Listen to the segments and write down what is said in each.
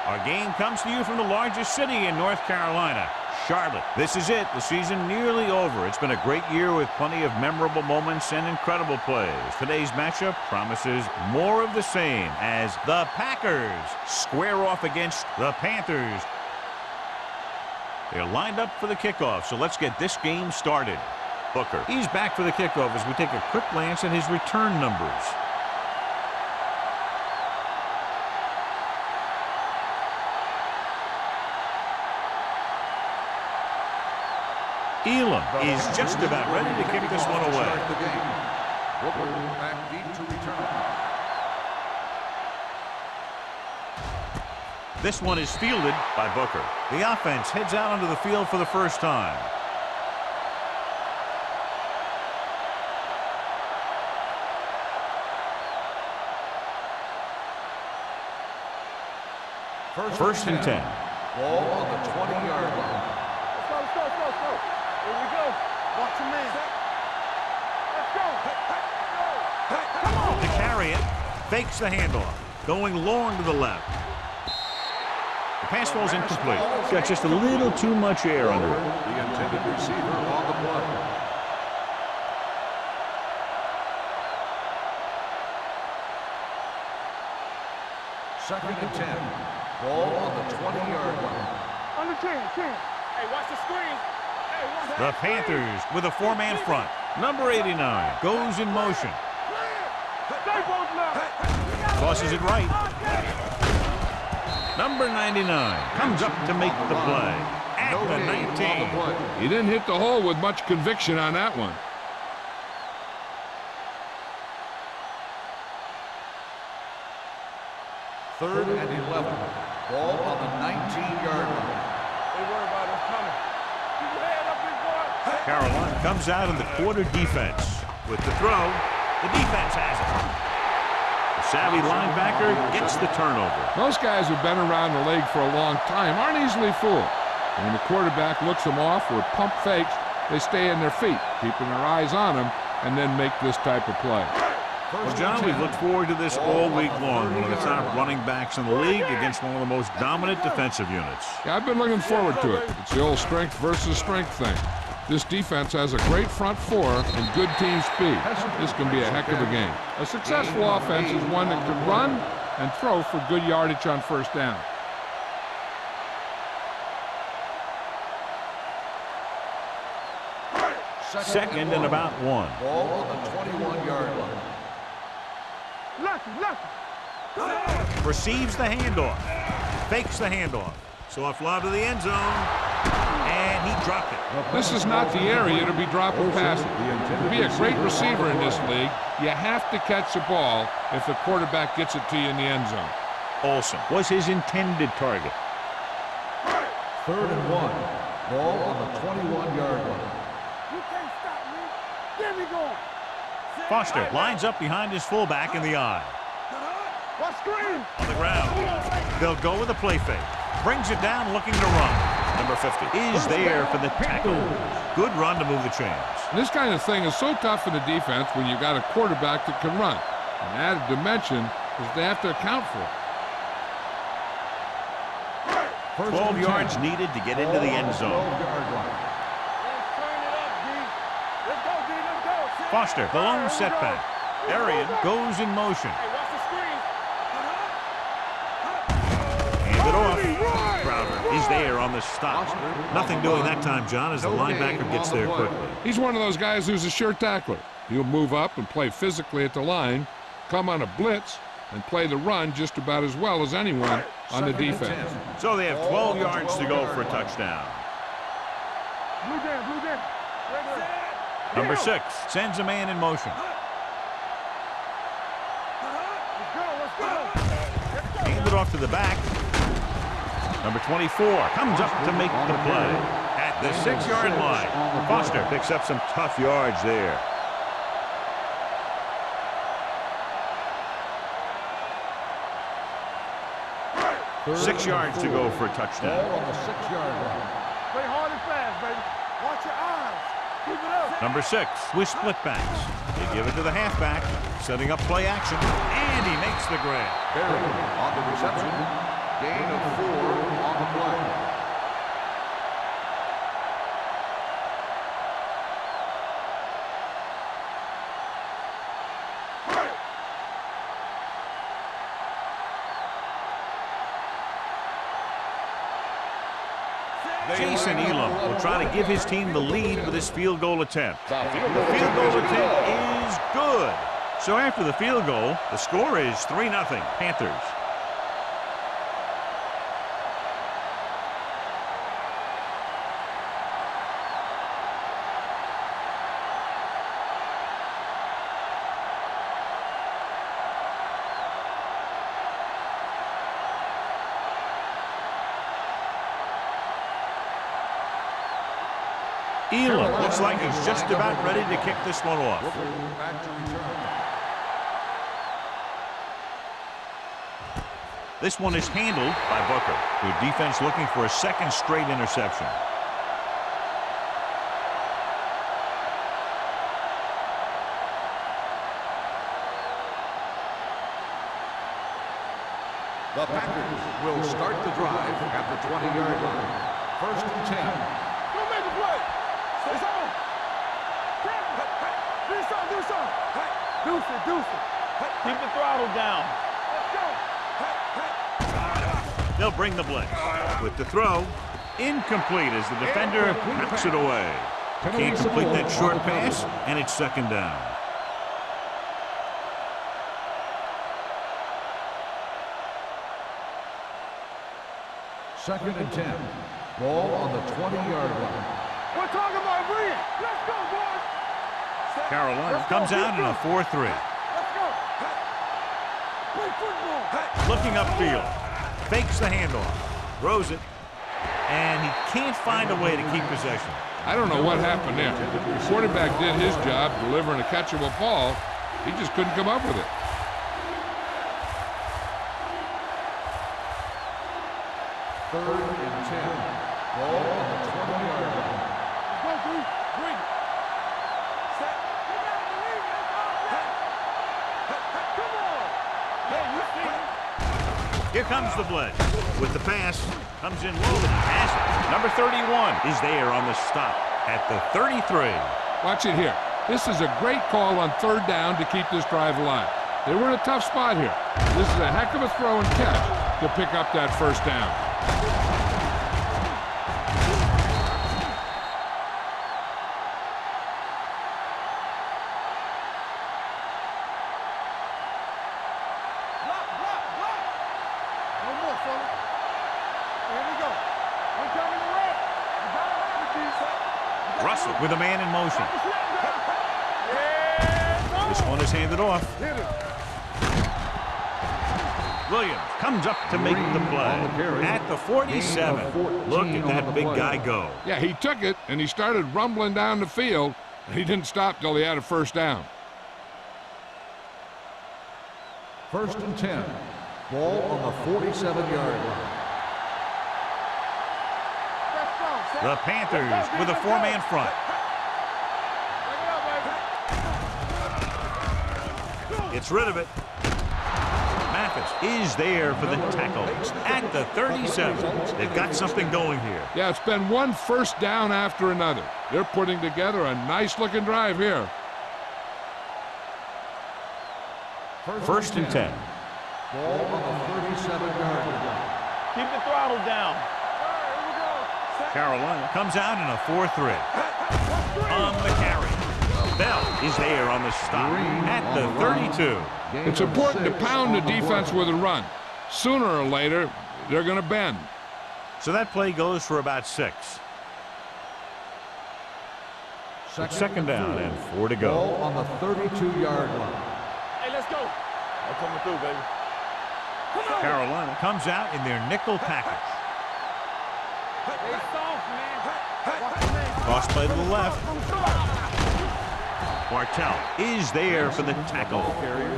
Our game comes to you from the largest city in North Carolina, Charlotte. This is it, the season nearly over. It's been a great year with plenty of memorable moments and incredible plays. Today's matchup promises more of the same as the Packers square off against the Panthers. They're lined up for the kickoff, so let's get this game started. Booker, he's back for the kickoff as we take a quick glance at his return numbers. Elam is just about ready to kick this one away. This one is fielded by Booker. The offense heads out onto the field for the first time. First and 10. Ball on the 20-yard line. Let's go. Here we go. Watch him, man. Let's go. Come on. To carry it, fakes the handoff. Going long to the left. The pass falls incomplete. Got just a little too much air under it. The intended receiver on the play. Second and 10. Ball on the 20-yard line. Under 10. Hey, watch the screen. The Panthers with a four-man front. Number 89 goes in motion. Tosses it right. Number 99 comes up to make the play at the 19. He didn't hit the hole with much conviction on that one. Third and 11. Ball on the 19-yard line. They worry about us coming. Keep your head up, big boy. Carolina comes out in the quarter defense. With the throw, the defense has it. The savvy linebacker gets the turnover. Most guys who've been around the league for a long time aren't easily fooled. And when the quarterback looks them off with pump fakes, they stay in their feet, keeping their eyes on them, and then make this type of play. Well, John, we've looked forward to this all week long. One of the top running backs in the league against one of the most dominant defensive units. Yeah, I've been looking forward to it. It's the old strength versus strength thing. This defense has a great front four and good team speed. This can be a heck of a game. A successful offense is one that can run and throw for good yardage on first down. Second and about 1. Ball on the 21-yard line. Lucky. Receives the handoff. Fakes the handoff. Soft lob to the end zone. And he dropped it. This is not the area to be dropping passes. To be a great receiver in this league, you have to catch the ball if the quarterback gets it to you in the end zone. Olsen was his intended target. Third and 1. Ball on the 21-yard line. You can't stop me. There we go. Foster lines up behind his fullback in the eye. Watch screen. On the ground. They'll go with a play fake. Brings it down looking to run. Number 50 is there for the tackle. Good run to move the chains. This kind of thing is so tough in the defense when you got a quarterback that can run. An added dimension is they have to account for it. 12 yards needed to get into the end zone. Let's turn it up, D. Let's go. Foster, the lone setback. Arian goes in motion. Hey, watch the screen. Hand it off. Crowder is there on the stop. Nothing doing that time, John, as the linebacker gets there quickly. He's one of those guys who's a sure tackler. He'll move up and play physically at the line, come on a blitz, and play the run just about as well as anyone on the defense. So they have 12 yards to go for a touchdown. Blue down. Number 6 sends a man in motion. Let's go. Handed off to the back. Number 24 comes up to make the play at the 6-yard line. Foster picks up some tough yards there. Third 6 yards to go for a touchdown. Ball on the 6-yard line. Play hard and fast, baby. Watch your eyes. Keep it up. Number 6 with split backs. They give it to the halfback, setting up play action, and he makes the grab. Barry on the reception. Gain of 4 on the play. Jason Elam will try to give his team the lead with his field goal attempt. The field goal attempt is good. So after the field goal, the score is 3-0 Panthers. Elam looks like he's just about ready to kick this one off. This one is handled by Booker. Good defense looking for a second straight interception. The Packers will start the drive at the 20-yard line. 1st and 10. Go make a play. It's on. Do something, do something. Deuce it. Keep the throttle down. Let's go. They'll bring the blitz. With the throw, incomplete as the defender knocks it away. Can't complete that short pass, and it's 2nd down. Second and 10. Ball on the 20-yard line. We're talking about bring it. Let's go, boys. Carolina comes out in a 4-3. Let's go. Play football. Looking upfield. Fakes the handoff. Throws it. And he can't find a way to keep possession. I don't know what happened there. The quarterback did his job delivering a catchable ball. He just couldn't come up with it. Third and 10. Ball on the 20-yard line. Go, Bruce. Bring it. Set. You gotta believe it. Come on. Hey, you see it. Here comes the blitz. With the pass, comes in low and has it. Number 31 is there on the stop at the 33. Watch it here. This is a great call on 3rd down to keep this drive alive. They were in a tough spot here. This is a heck of a throw and catch to pick up that 1st down. Russell with a man in motion. This one is handed off. Williams comes up to make the play at the 47. Look at that big guy go. Yeah, he took it, and he started rumbling down the field, and he didn't stop till he had a 1st down. 1st and 10. Ball on the 47-yard line. The Panthers with a 4-man front. Gets rid of it. Mathis is there for the tackle at the 37. They've got something going here. Yeah, it's been one 1st down after another. They're putting together a nice-looking drive here. 1st and 10. Ball on the 37-yard line. Keep the throttle down. Carolina comes out in a 4-3. On the carry. Bell is there on the stop at the 32. It's important to pound the defense with a run. Sooner or later, they're going to bend. So that play goes for about 6. It's 2nd down and 4 to go. Ball on the 32-yard line. Hey, let's go. I'm coming through, baby. Come on. Carolina comes out in their nickel package. Hey, soft, man. Cross play to the left. Martell is there for the tackle.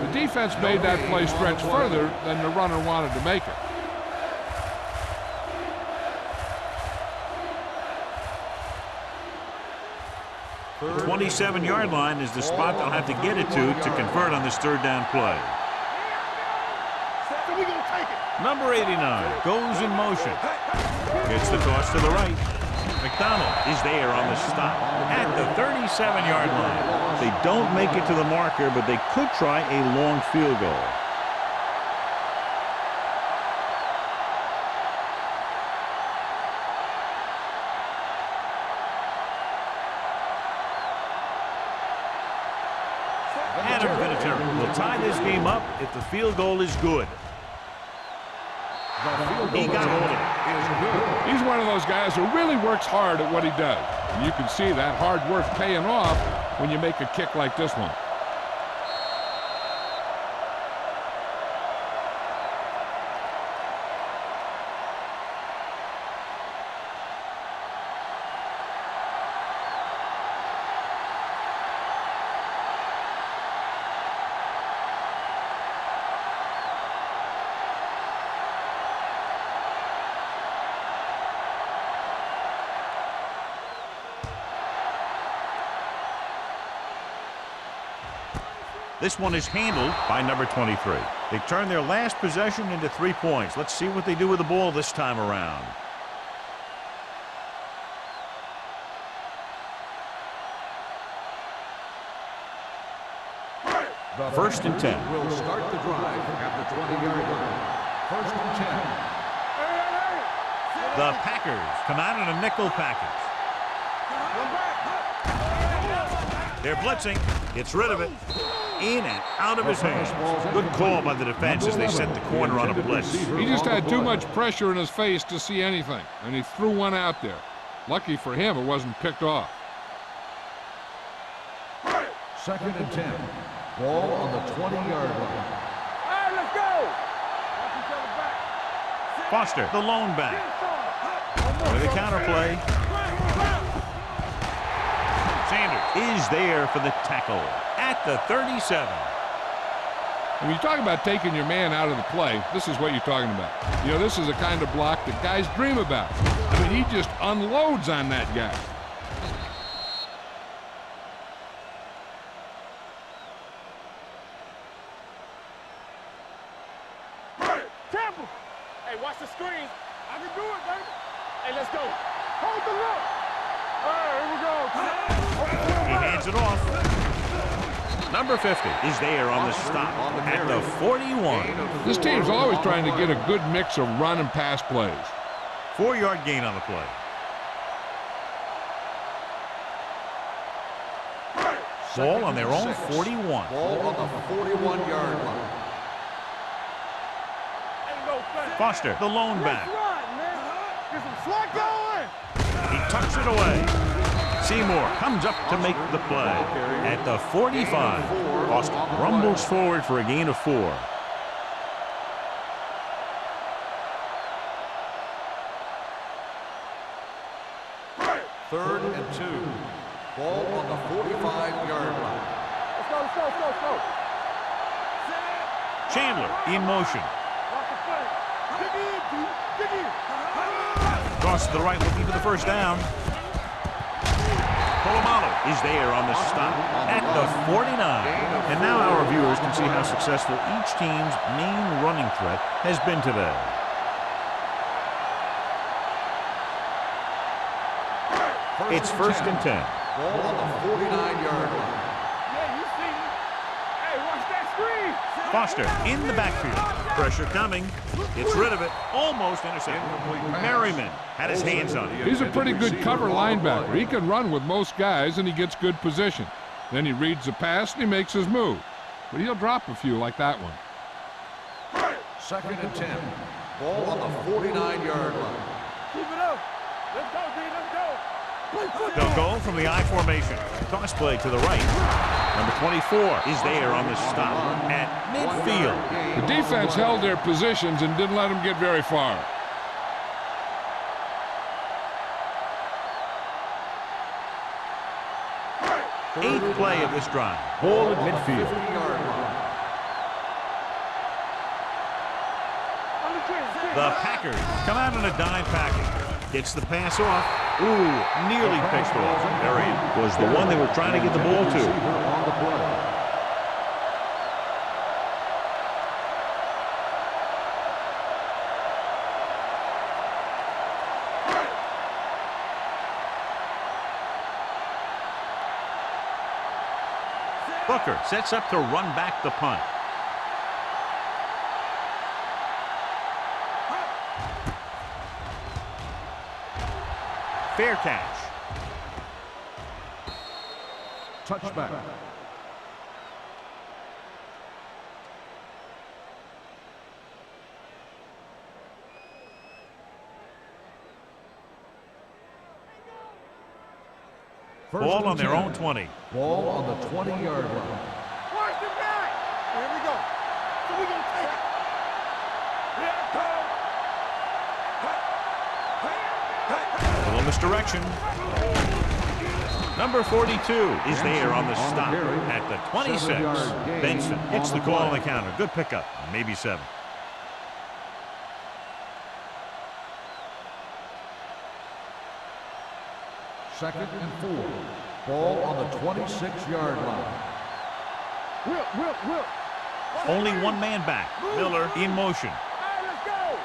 The defense made that play stretch further than the runner wanted to make it. The 27-yard line is the spot they'll have to get it to convert on this 3rd down play. Number 89 goes in motion. Gets the toss to the right. McDonald is there on the stop at the 37-yard line. They don't make it to the marker, but they could try a long field goal. Adam Vinatieri will tie this game up if the field goal is good. He got hold of it. He's one of those guys who really works hard at what he does. And you can see that hard work paying off when you make a kick like this one. This one is handled by number 23. They turn their last possession into 3 points. Let's see what they do with the ball this time around. First and 10. Will start the drive at the 20-yard line. First and 10. The Packers come out in a nickel package. They're blitzing. Gets rid of it. In and out of his hands. Good call by the defense as they set the corner on a blitz. He just had too much pressure in his face to see anything, and he threw one out there. Lucky for him, it wasn't picked off. Second and 10. Ball on the 20-yard line. All right, let's go. Watch each other back. Foster, the lone back. With a counter play. Sanders is there for the tackle at the 37. When you talk about taking your man out of the play, this is what you're talking about. You know, this is the kind of block that guys dream about. I mean, he just unloads on that guy. Temple. Hey, watch the screen. I can do it, baby. Hey, let's go. Hold the look. All right, here we go. He hands it off. Number 50 is there on the stop at the 41. This team's always trying to get a good mix of run and pass plays. 4-yard gain on the play. Ball on their own 41. Ball on the 41-yard line. Foster, the lone back. Get some slack going. He tucks it away. Seymour comes up to make the play at the 45. Foster rumbles forward for a gain of 4. Third and 2. Ball on the 45-yard line. Let's go. Chandler in motion. Watch the play. Dig in. Cross to the right looking for the first down. Polamalu is there on the stop at the 49. And now our viewers can see how successful each team's main running threat has been today. It's first and 10. Ball on the 49-yard line. Yeah, you see me. Hey, watch that screen. Foster in the backfield. Pressure coming. Gets rid of it. Almost intercepted. Merriman had his hands on it. He's a pretty good cover linebacker. He can run with most guys, and he gets good position. Then he reads the pass, and he makes his move. But he'll drop a few like that one. Second and 10. Ball on the 49-yard line. Keep it up. Let's go, D. Let's go. They'll go from the I formation. Toss play to the right. Number 24 is there on the stop at midfield. The defense held their positions and didn't let them get very far. Eighth play of this drive. Ball at midfield. The Packers come out in a dime package. Gets the pass off. Ooh, nearly picked off. There he was the one they were trying to get the ball to. Booker sets up to run back the punt. Fair catch. Touchback. Ball on their own 20. Ball on the 20-yard line. Watch the back. Here we go. So we gonna take it. A little misdirection. Number 42 is there on the stop at the 26. Benson hits the call on the counter. Good pickup. Maybe 7. Second and 4. Ball on the 26-yard line. Whip. Only one man back. Miller in motion. All right, let's go.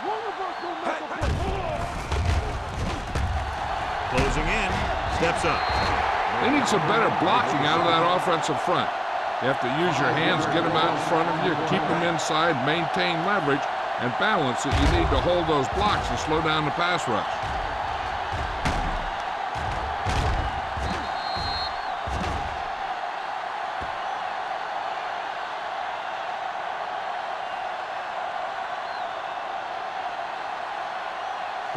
One of us gonna make a play. Closing in. Steps up. They need some better blocking out of that offensive front. You have to use your hands, get them out in front of you, keep them inside, maintain leverage, and balance it. You need to hold those blocks and slow down the pass rush.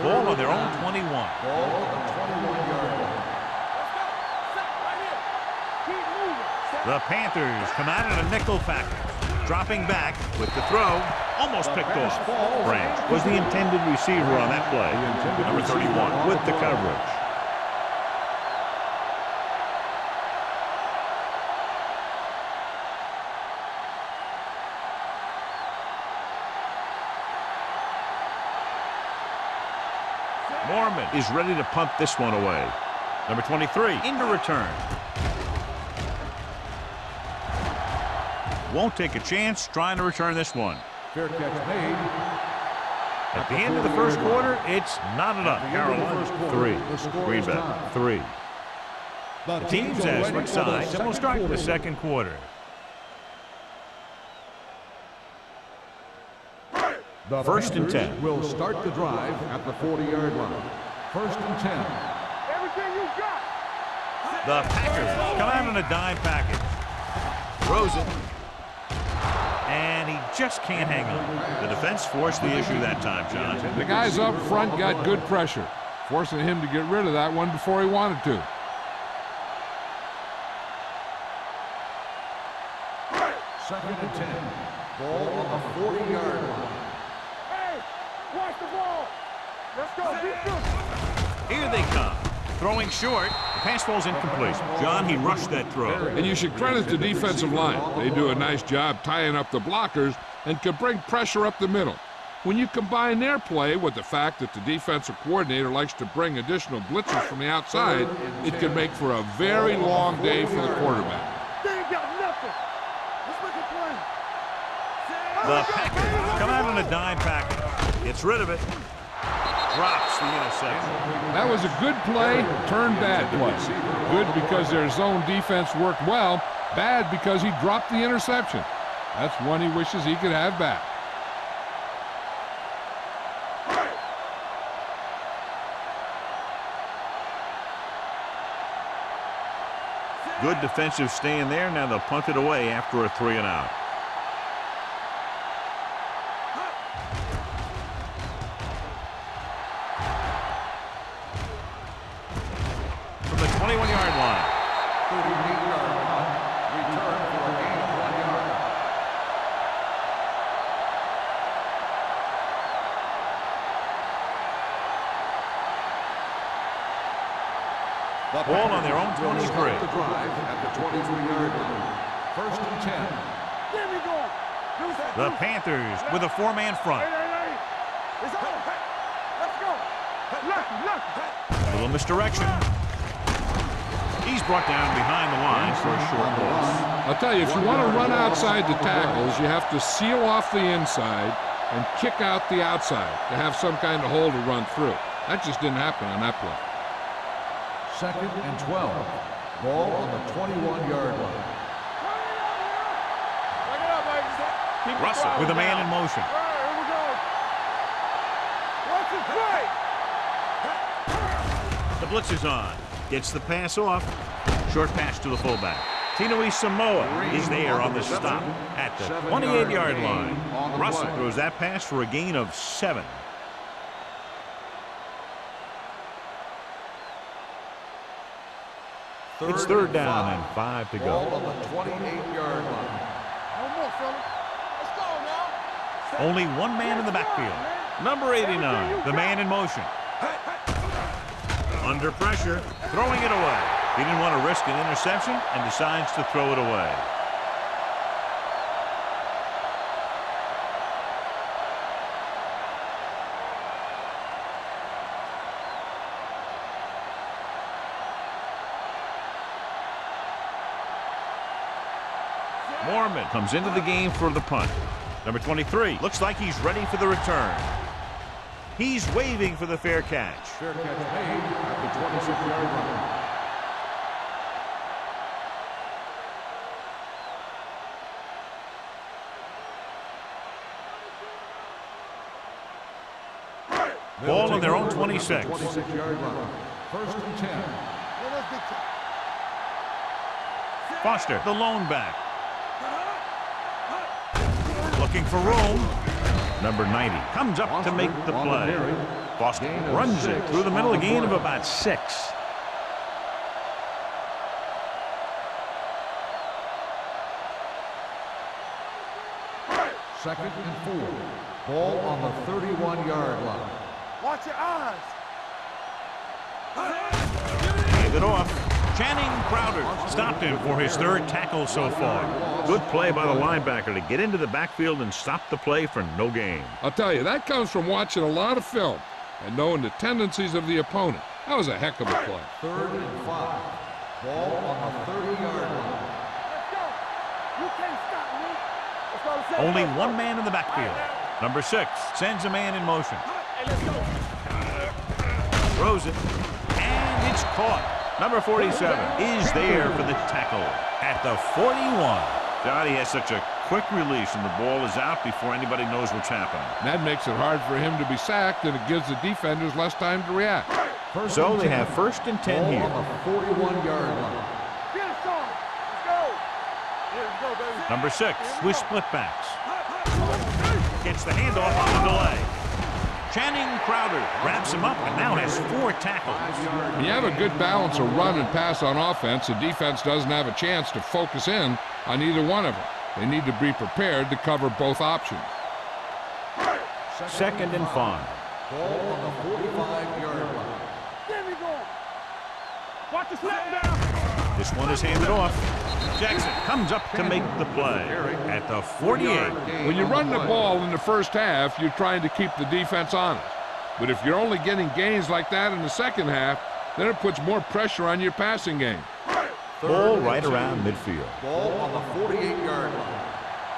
Ball on their own 21. Ball on the 21-yard line. The Panthers come out in a nickel package. Dropping back with the throw. Almost picked off. Branch was the intended receiver on that play. Number 31 with the coverage. Mormon is ready to punt this one away. Number 23 into return. Won't take a chance trying to return this one. Fair catch made. At the end of the first quarter, it's not enough. Carolina 3. Green Bay 3. The teams as switch sides, and we'll start the second quarter. The First and Panthers 10. will start the drive at the 40-yard line. First and 10. Everything you got. The Packers come out in a dime package. Throws it. And he just can't hang on. The defense forced the issue that time, John. The guys up front got good pressure, forcing him to get rid of that one before he wanted to. Second and 10. Ball on the 40-yard line. Hey, watch the ball. Let's go. Defense. Here they come. Throwing short. The pass falls incomplete. John, he rushed that throw. And you should credit the defensive line. They do a nice job tying up the blockers and can bring pressure up the middle. When you combine their play with the fact that the defensive coordinator likes to bring additional blitzers from the outside, it can make for a very long day for the quarterback. They ain't got nothing. Let's make a play. The Packers come out in a dime package. Gets rid of it. Drops the interception. That was a good play, turned bad play. Good because their zone defense worked well, bad because he dropped the interception. That's one he wishes he could have back. Good defensive stand there. Now they'll punt it away after a 3 and out. From the 21-yard line. 38-yard punt. Return for a gain of 1 yard. Ball on their own 23. Start the drive at the 23-yard line. First and 10. There we go. The Panthers with a 4-man front. Hey. It's over. Let's go. Lucky. A little misdirection. He's brought down behind the line for a short loss. I'll tell you, if you want to run outside the tackles, you have to seal off the inside and kick out the outside to have some kind of hole to run through. That just didn't happen on that play. Second and 12. Ball on the 21-yard line. Russell with a man in motion. All right, here we go. What's the play? The blitz is on. Gets the pass off. Short pass to the fullback. Tinoi Samoa is there on the stop at the 28-yard line. Russell throws that pass for a gain of 7. It's third down and 5 to Ball go. on the 28-yard line. One more, fella. Let's go now. Only one man in the backfield. Number 89, the man in motion. Under pressure, throwing it away. He didn't want to risk an interception and decides to throw it away. Mormon comes into the game for the punt. Number 23 looks like he's ready for the return. He's waving for the fair catch. Fair catch made at the 26-yard line. Ball on their own 26. 26-yard line. First and 10. Foster, the lone back. Looking for room. Number 90 comes up to make the play. Foster runs it through the middle, a gain of about 6. Second and 4. Ball on the 31-yard line. Watch your eyes. Hand it off. Channing Crowder stopped him for his 3rd tackle so far. Good play by the linebacker to get into the backfield and stop the play for no gain. I'll tell you, that comes from watching a lot of film and knowing the tendencies of the opponent. That was a heck of a play. Third and 5. Ball on the 30-yard line. Let's go. You can't stop me. Let's go. Let's go. Only one man in the backfield. Number 6 sends a man in motion. Hey, let's go. Throws it. And it's caught. Number 47 is there for the tackle at the 41. God, he has such a quick release and the ball is out before anybody knows what's happening. That makes it hard for him to be sacked, and it gives the defenders less time to react. So they have first and 10 Ball here. on the 41-yard line. Get it, son. Let's go. Yeah, let's go, baby. Number 6 with split backs. Gets the handoff on the delay. Channing Crowder wraps him up and now has 4 tackles. When you have a good balance of run and pass on offense, the defense doesn't have a chance to focus in on either one of them. They need to be prepared to cover both options. Second and 5. Ball on the 45-yard line. There we go. Watch the snap down. This one is handed off. Jackson comes up to make the play at the 48. When you run the ball in the first half, you're trying to keep the defense honest. But if you're only getting gains like that in the second half, then it puts more pressure on your passing game. Ball right around midfield. Ball on the 48-yard line.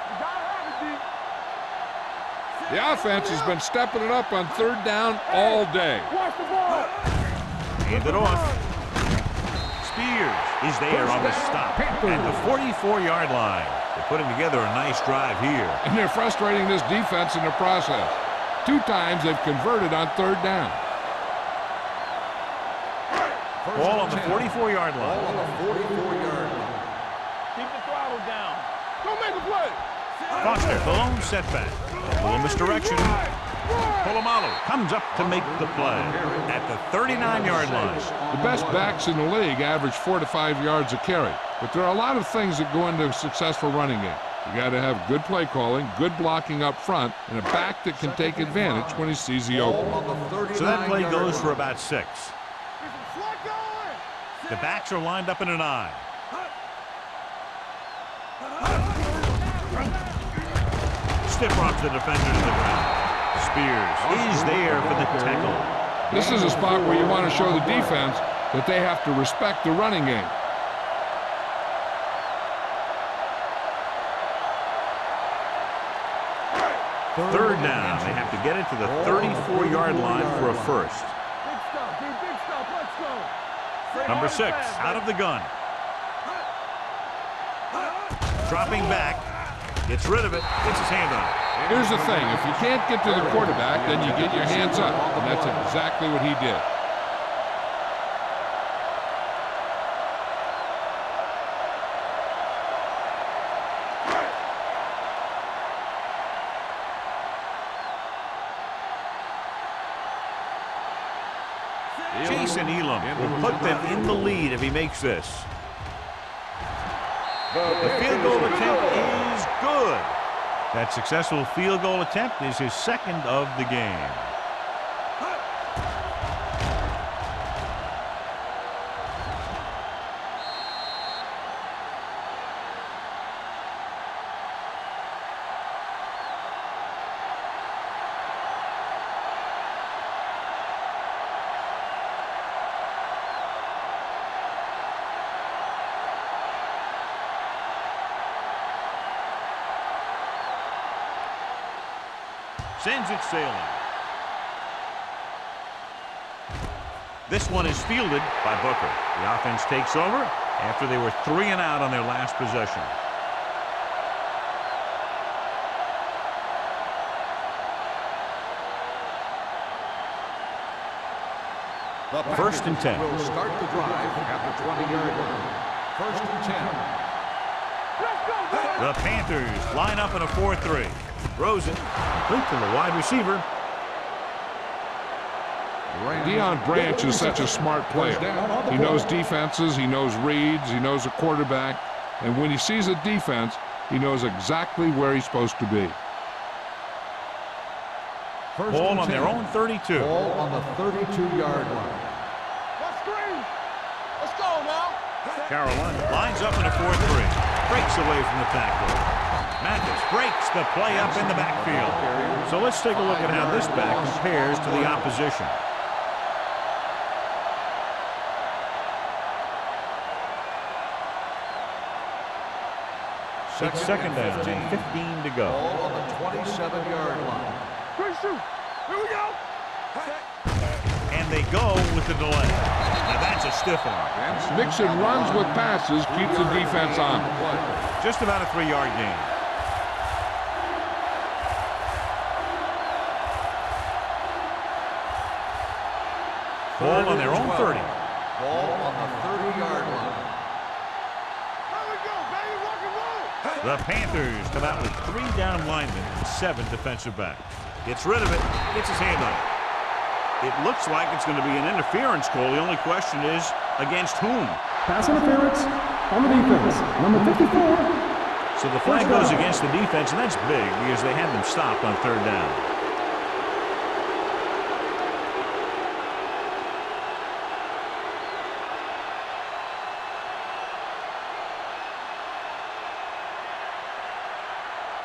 You gotta have it, D. The offense has been stepping it up on 3rd down all day. Watch the ball. Hand it off. Spears is there on the stop at the 44-yard line. They're putting together a nice drive here. And they're frustrating this defense in the process. 2 times they've converted on 3rd down. Ball on the 44-yard Ball line. on the 44-yard line. Keep the throttle down. Go make a play. Foster, the lone setback. A little misdirection. Polamalu comes up to make the play at the 39-yard line. The best backs in the league average 4 to 5 yards a carry. But there are a lot of things that go into a successful running game. You got to have good play calling, good blocking up front, and a back that can take advantage when he sees the Ball open. on the 39-yard So that play goes for line. about 6. The backs are lined up in an I. Stiff arms the defender to the ground. Spears is there for the tackle. This is a spot where you want to show the defense that they have to respect the running game. Third down. They have to get it to the 34-yard line for a first. Big stuff, dude. Big stuff. Let's go. Number 6 out of the gun. Dropping back. Gets rid of it. Gets his hand on it. Here's the thing. If you can't get to the quarterback, then you get your hands up. And that's exactly what he did. Jason Elam will put them in the lead if he makes this. The field goal attempt is good. That successful field goal attempt is his second of the game. Sends it sailing. This one is fielded by Booker. The offense takes over after they were 3 and out on their last possession. First and 10. Will start the drive at the 20-yard line. First and 10. The Panthers line up in a 4-3. Throws it. Complete to the wide receiver. Deion Branch is such a smart player. He knows defenses, he knows reads, he knows a quarterback, and when he sees a defense, he knows exactly where he's supposed to be. Ball on their own 32. Ball on the 32-yard line. Let's go now. Carolina lines up in a 4-3. Breaks away from the tackle. Mathis breaks the play up in the backfield. So let's take a look at how this back compares to the opposition. It's second down, 15 to go. Ball on the 27-yard line. Great shoot. Here we go. And they go with the delay. Now that's a stiff arm. Mixon runs with passes, keeps the defense on. Just about a 3-yard gain. Ball on their own 30. Ball on the 30-yard line. There we go, baby. Rock and roll. The Panthers come out with 3 down linemen and 7 defensive backs. Gets rid of it, gets his hand on it. It looks like it's going to be an interference call. The only question is, against whom? Pass interference on the defense, number 54. So the flag goes against the defense, and that's big because they had them stopped on 3rd down.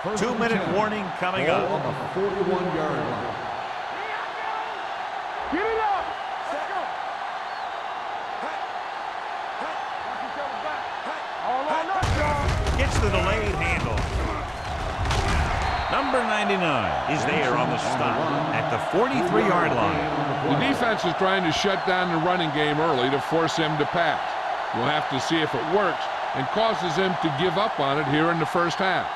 First 2-minute and 10. warning coming Ball up. on the 41-yard line. Get it up. Let's go. Watch each other back. All on us, y'all. Gets the delayed handle. Number 99 is there on the stop at the 43-yard line. The defense is trying to shut down the running game early to force him to pass. We'll have to see if it works and causes him to give up on it here in the first half.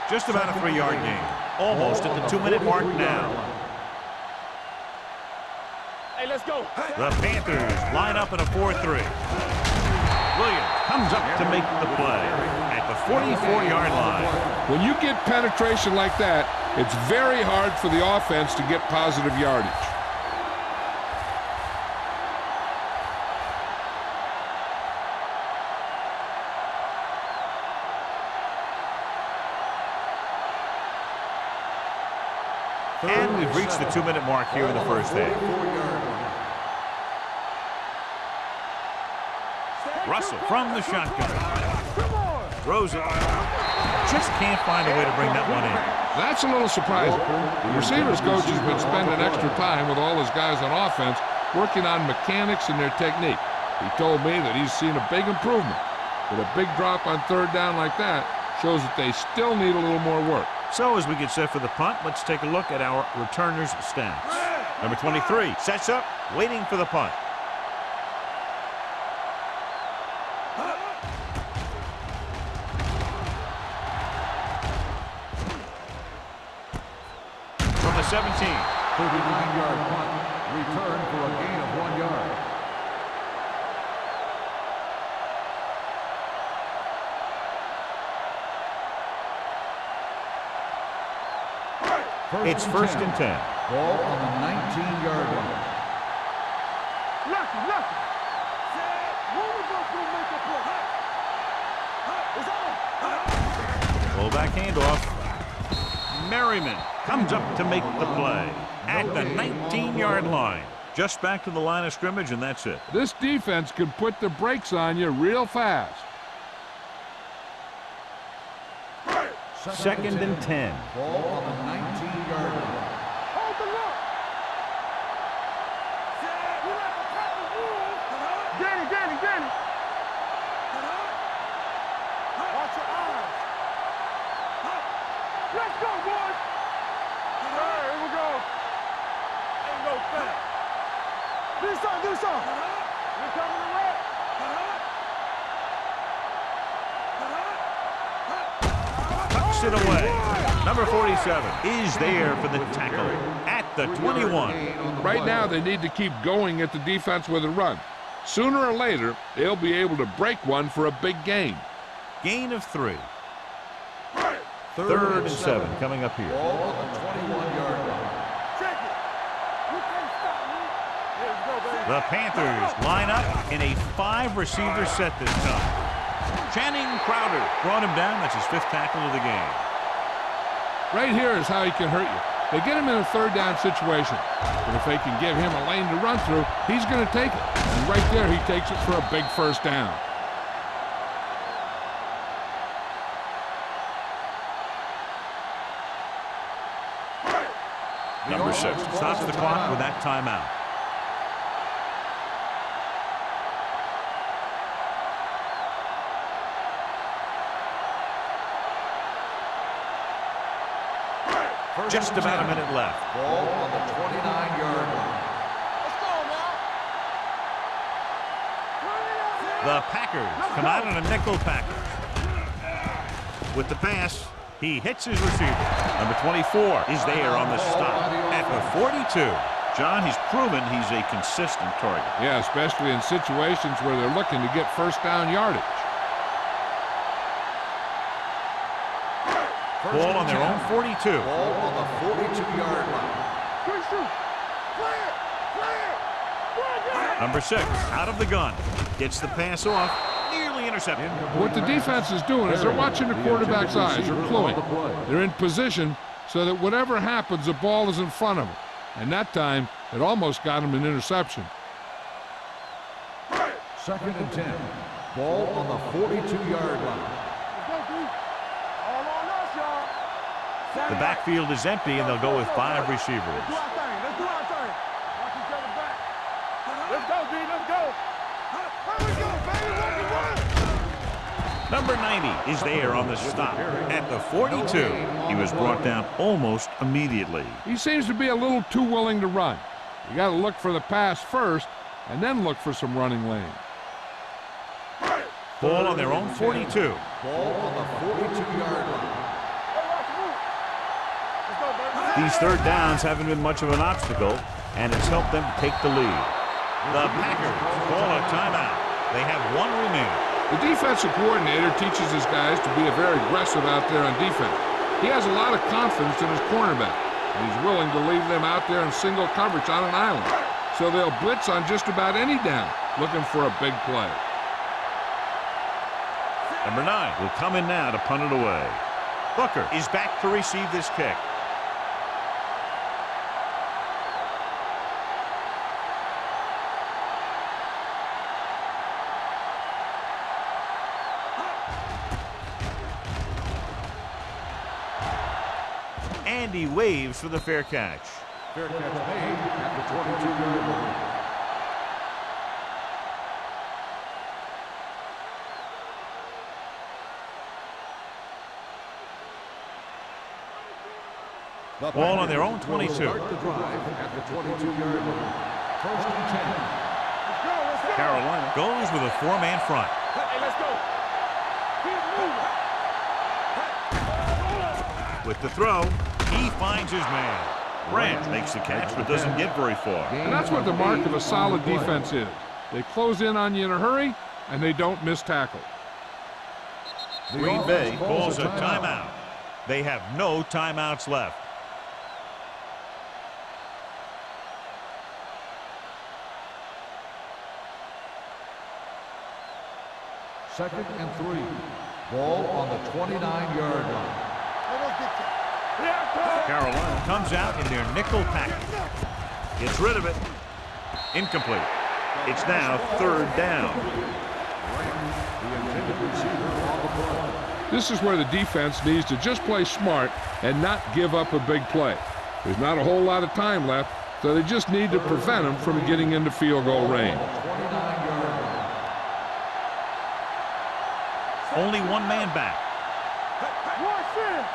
Just about a 3-yard gain. Almost at the 2-minute mark now. Hey, let's go. The Panthers line up in a 4-3. Williams comes up to make the play at the 44-yard line. When you get penetration like that, it's very hard for the offense to get positive yardage. And we've reached the 2-minute mark here in the first half. Russell from the shotgun. Throws it. Just can't find a way to bring that one in. That's a little surprising. The receivers coach has been spending extra time with all his guys on offense working on mechanics and their technique. He told me that he's seen a big improvement. But a big drop on 3rd down like that shows that they still need a little more work. So as we get set for the punt, let's take a look at our returners' stats. Number 23 sets up, waiting for the punt. 17. 39-yard punt. Return for a gain of 1 yard. It's first and 10. Ball on the 19-yard line. Lucky. When we go through, make a play. It's on. Fullback handoff. Merriman comes up to make the play at the 19-yard line. Just back to the line of scrimmage, and that's it. This defense can put the brakes on you real fast. Second and 10. Ball on the 19-yard line. Hold the look. You like a couple rules. Get it. Watch your eyes. Let's go, boys. All right, here we go. Ain't no fair. Do something. We coming to wreck. Tucks it away. Number 47 is there for the tackle at the 21. Right now, they need to keep going at the defense with a run. Sooner or later, they'll be able to break one for a big gain. Gain of 3. Third and 7 coming up here. Ball on the 21-yard line. Check it. You can't stop me. Here we go, baby. The Panthers line up in a 5-receiver set this time. Channing Crowder brought him down. That's his 5th tackle of the game. Right here is how he can hurt you. They get him in a third down situation. But if they can give him a lane to run through, he's going to take it. And right there, he takes it for a big first down. Number 6 stops the clock with that timeout. Just about a minute left. Ball on the 29-yard line. Let's go now. The Packers come out in a nickel package. With the pass, he hits his receiver. Number 24 is there on the stop at the 42. John, he's proven he's a consistent target. Yeah, especially in situations where they're looking to get first down yardage. Ball on their own 42. Ball on the 42-yard line. Good shoot. Clear. Number 6, out of the gun. Gets the pass off. Nearly intercepted. What the defense is doing is they're watching the quarterback's eyes. They're cluing. They're in position so that whatever happens, the ball is in front of them. And that time, it almost got him an interception. 2nd and 10. Ball on the 42-yard line. The backfield is empty, and they'll go with 5 receivers. Let's do our thing. Watch each other back. Let's go, D. Let's go. Here we go, baby. Number 90 is there on the stop at the 42. He was brought down almost immediately. He seems to be a little too willing to run. You got to look for the pass first, and then look for some running lane. Ball on their own 42. Ball on the 42-yard line. These third downs haven't been much of an obstacle, and it's helped them to take the lead. The Packers call a timeout. They have 1 remaining. The defensive coordinator teaches his guys to be very aggressive out there on defense. He has a lot of confidence in his cornerback, and he's willing to leave them out there in single coverage on an island. So they'll blitz on just about any down, looking for a big play. Number 9 will come in now to punt it away. Booker is back to receive this kick. And he waves for the fair catch. Fair catch made at the 22-yard line. Ball on their own 22. Start the drive at the 22-yard line. 1st and 10. Carolina goes with a 4-man front. Hey, let's go. Keep moving. With the throw, he finds his man. Branch makes the catch but doesn't get very far. And that's what the mark of a solid defense is. They close in on you in a hurry, and they don't miss tackle. Green Bay calls a timeout. They have no timeouts left. Second and 3. Ball on the 29-yard line. Carolina comes out in their nickel package. Gets rid of it. Incomplete. It's now 3rd down. This is where the defense needs to just play smart and not give up a big play. There's not a whole lot of time left, so they just need to prevent them from getting into field goal range. Only one man back. Watch it.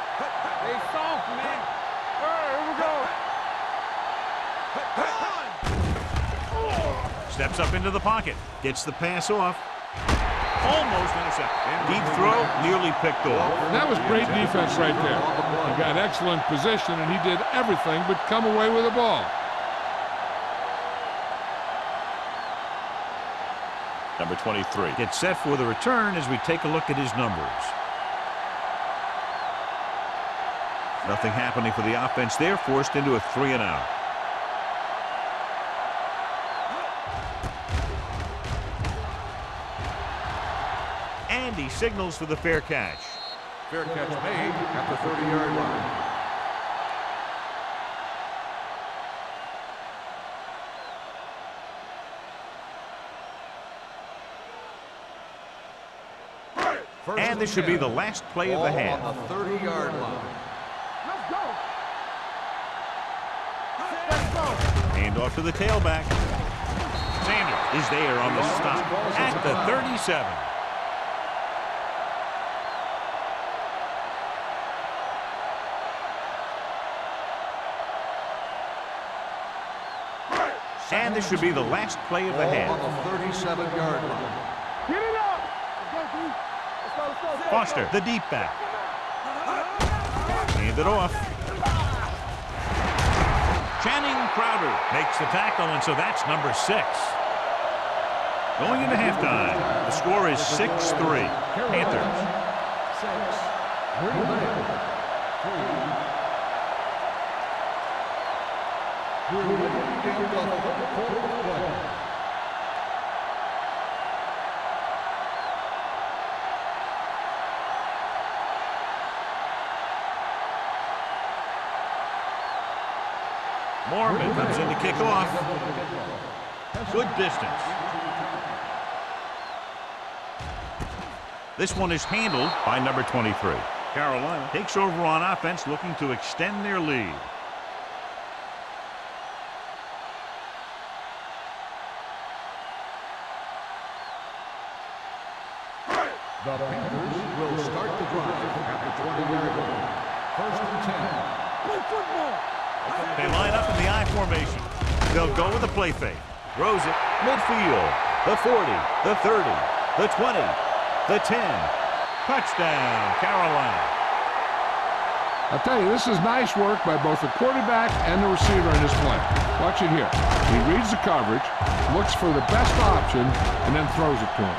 They soft, man. All right, here we go. Steps up into the pocket. Gets the pass off. Almost intercepted. Deep throw, nearly picked off. That was great defense right there. He got excellent position, and he did everything but come away with the ball. Number 23 gets set for the return as we take a look at his numbers. Nothing happening for the offense there, forced into a 3-and-out. And he signals for the fair catch. Fair catch made at the 30-yard line. And this should be the last play of the half. On the 30-yard line. Let's go. Let's go. Hand off to the tailback. Sanders is there on the stop at the 37. And this should be the last play of the half. On the 37-yard line. Get it up. Let's go, D. Let's go. Foster, the deep back. Hand it off. Channing Crowder makes the tackle, and so that's number 6. Going into halftime, the score is 6-3. Panthers. 6. Green Bay. 3. Mormon comes in to kick off. Good distance. This one is handled by number 23. Carolina takes over on offense, looking to extend their lead. The Panthers will start the drive at the 20-yard line. 1st and 10. Play football. They line up in the I formation. They'll go with the play fake. Throws it midfield. The 40, the 30, the 20, the 10. Touchdown, Carolina. I'll tell you, this is nice work by both the quarterback and the receiver in this play. Watch it here. He reads the coverage, looks for the best option, and then throws it to him.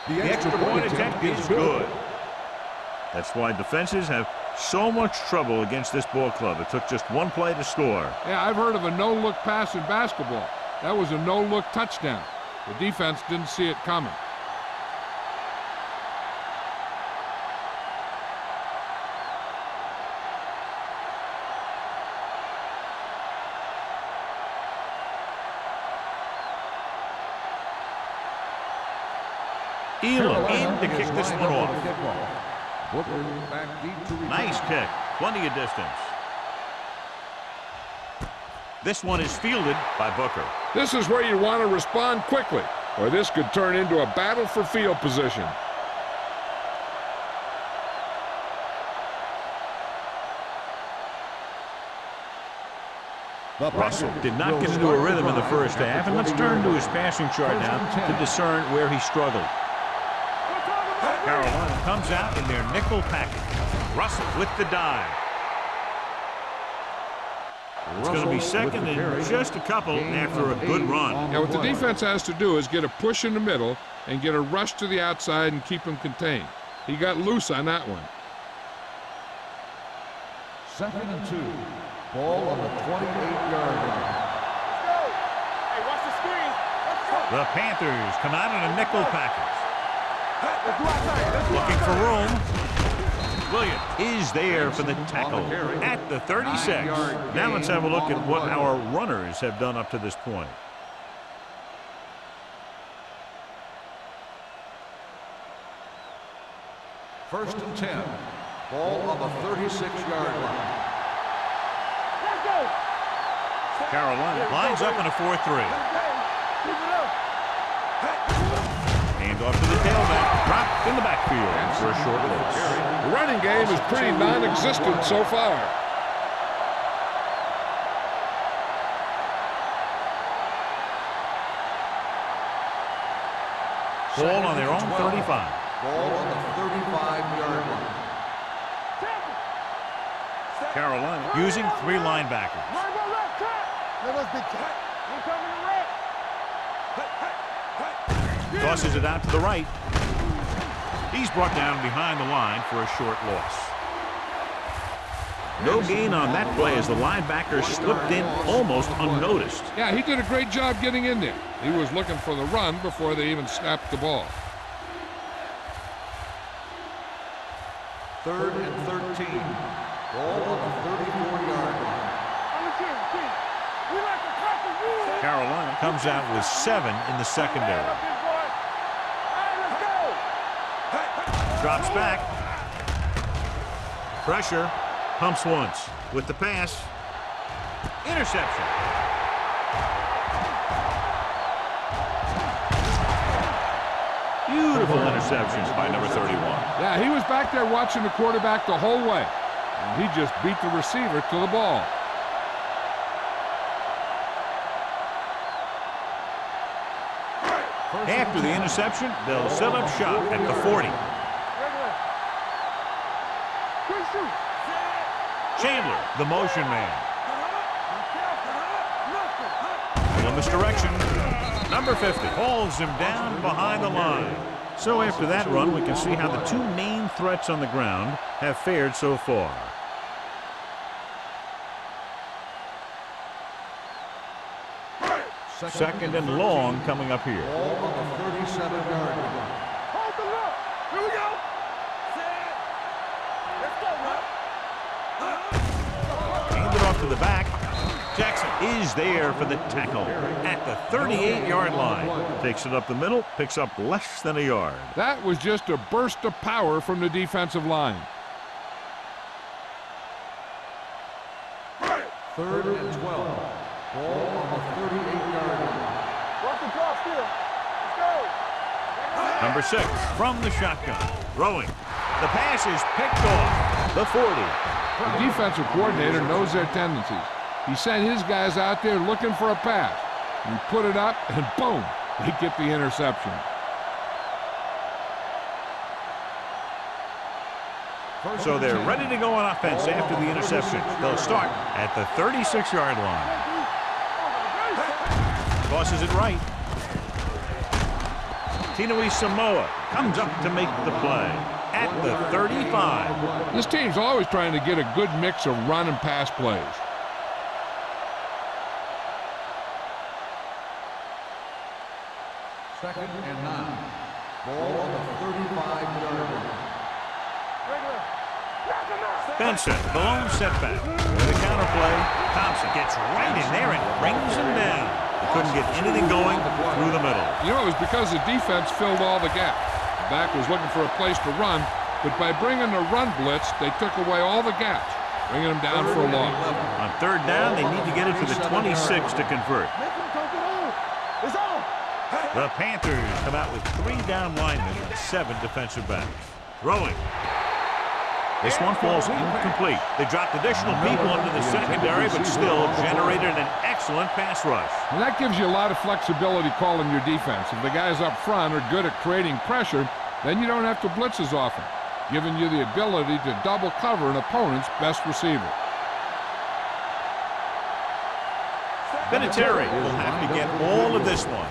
The extra point attempt is good. That's why defenses have so much trouble against this ball club. It took just one play to score. Yeah, I've heard of a no-look pass in basketball. That was a no-look touchdown. The defense didn't see it coming. Elam in to kick this one off. Booker back deep to return. Nice kick. Plenty of distance. This one is fielded by Booker. This is where you want to respond quickly, or this could turn into a battle for field position. Russell did not get into a rhythm in the first half, and let's turn to his passing chart now to discern where he struggled. Carolina comes out in their nickel package. Russell with the dive. It's going to be second and just a couple after a good run. Now what the defense has to do is get a push in the middle and get a rush to the outside and keep him contained. He got loose on that one. 2nd and 2. Ball on the 28-yard line. Hey, watch the screen. Let's go. The Panthers come out in a nickel package. Let's go outside. Let's go Looking for outside. room. Williams is there for the tackle at the 36. Now let's have a look at what our runners have done up to this point. First and 10. Ball on the 36-yard line. Let's go. Carolina lines up in a 4-3. Keep it up. Hand off to the tailback. Dropped in the backfield for a short loss. The running game is pretty non-existent so far. Ball on their own 35. Ball on the 35-yard line. Carolina using 3 linebackers. Right, go left, cut. Let us be cut. We coming to right. Tosses it out to the right. He's brought down behind the line for a short loss. No gain on that play as the linebacker slipped in almost unnoticed. Yeah, he did a great job getting in there. He was looking for the run before they even snapped the ball. 3rd and 13. Ball on the 34-yard line. On the team. We like to cut the rule. Carolina comes out with 7 in the secondary. Drops back. Pressure. Pumps once. With the pass. Interception. Beautiful interceptions by number 31. Yeah, he was back there watching the quarterback the whole way. And he just beat the receiver to the ball. After the interception, they'll set up shop at the 40. Chandler, the motion man. Full misdirection. Number 50 hauls him down behind the line. So after that run, we can see how the 2 main threats on the ground have fared so far. Second and long coming up here. Ball on the 37-yard line. Hold the look. Here we go. Let's go, man. Hand it off to the back. Jackson is there for the tackle at the 38-yard line. Takes it up the middle, picks up less than a yard. That was just a burst of power from the defensive line. 3rd and 12. Ball on the 38-yard line. Watch the draw still. Let's go. Number 6 from the shotgun. Throwing. The pass is picked off. The 40. The defensive coordinator knows their tendencies. He sent his guys out there looking for a pass. He put it up, and boom, they get the interception. So they're ready to go on offense after the interception. They'll start at the 36-yard line. Tosses it right. Tinui Samoa comes up to make the play at the 35. This team's always trying to get a good mix of run and pass plays. Second and 9. Ball on the 35-yard line. Benson, the lone setback. With a counterplay, Thompson gets right in there and brings him down. He couldn't get anything going through the middle. You know, it was because the defense filled all the gaps. The back was looking for a place to run, but by bringing the run blitz, they took away all the gaps, bringing them down for a loss. On third down, they need to get it to the 26 to convert. It's on. The Panthers come out with 3 down linemen and 7 defensive backs. Throwing. This one falls incomplete. They dropped additional people into the secondary, but still generated an excellent pass rush. And that gives you a lot of flexibility calling your defense. If the guys up front are good at creating pressure, then you don't have to blitz as often, giving you the ability to double cover an opponent's best receiver. Vinatieri will have to get all of this one.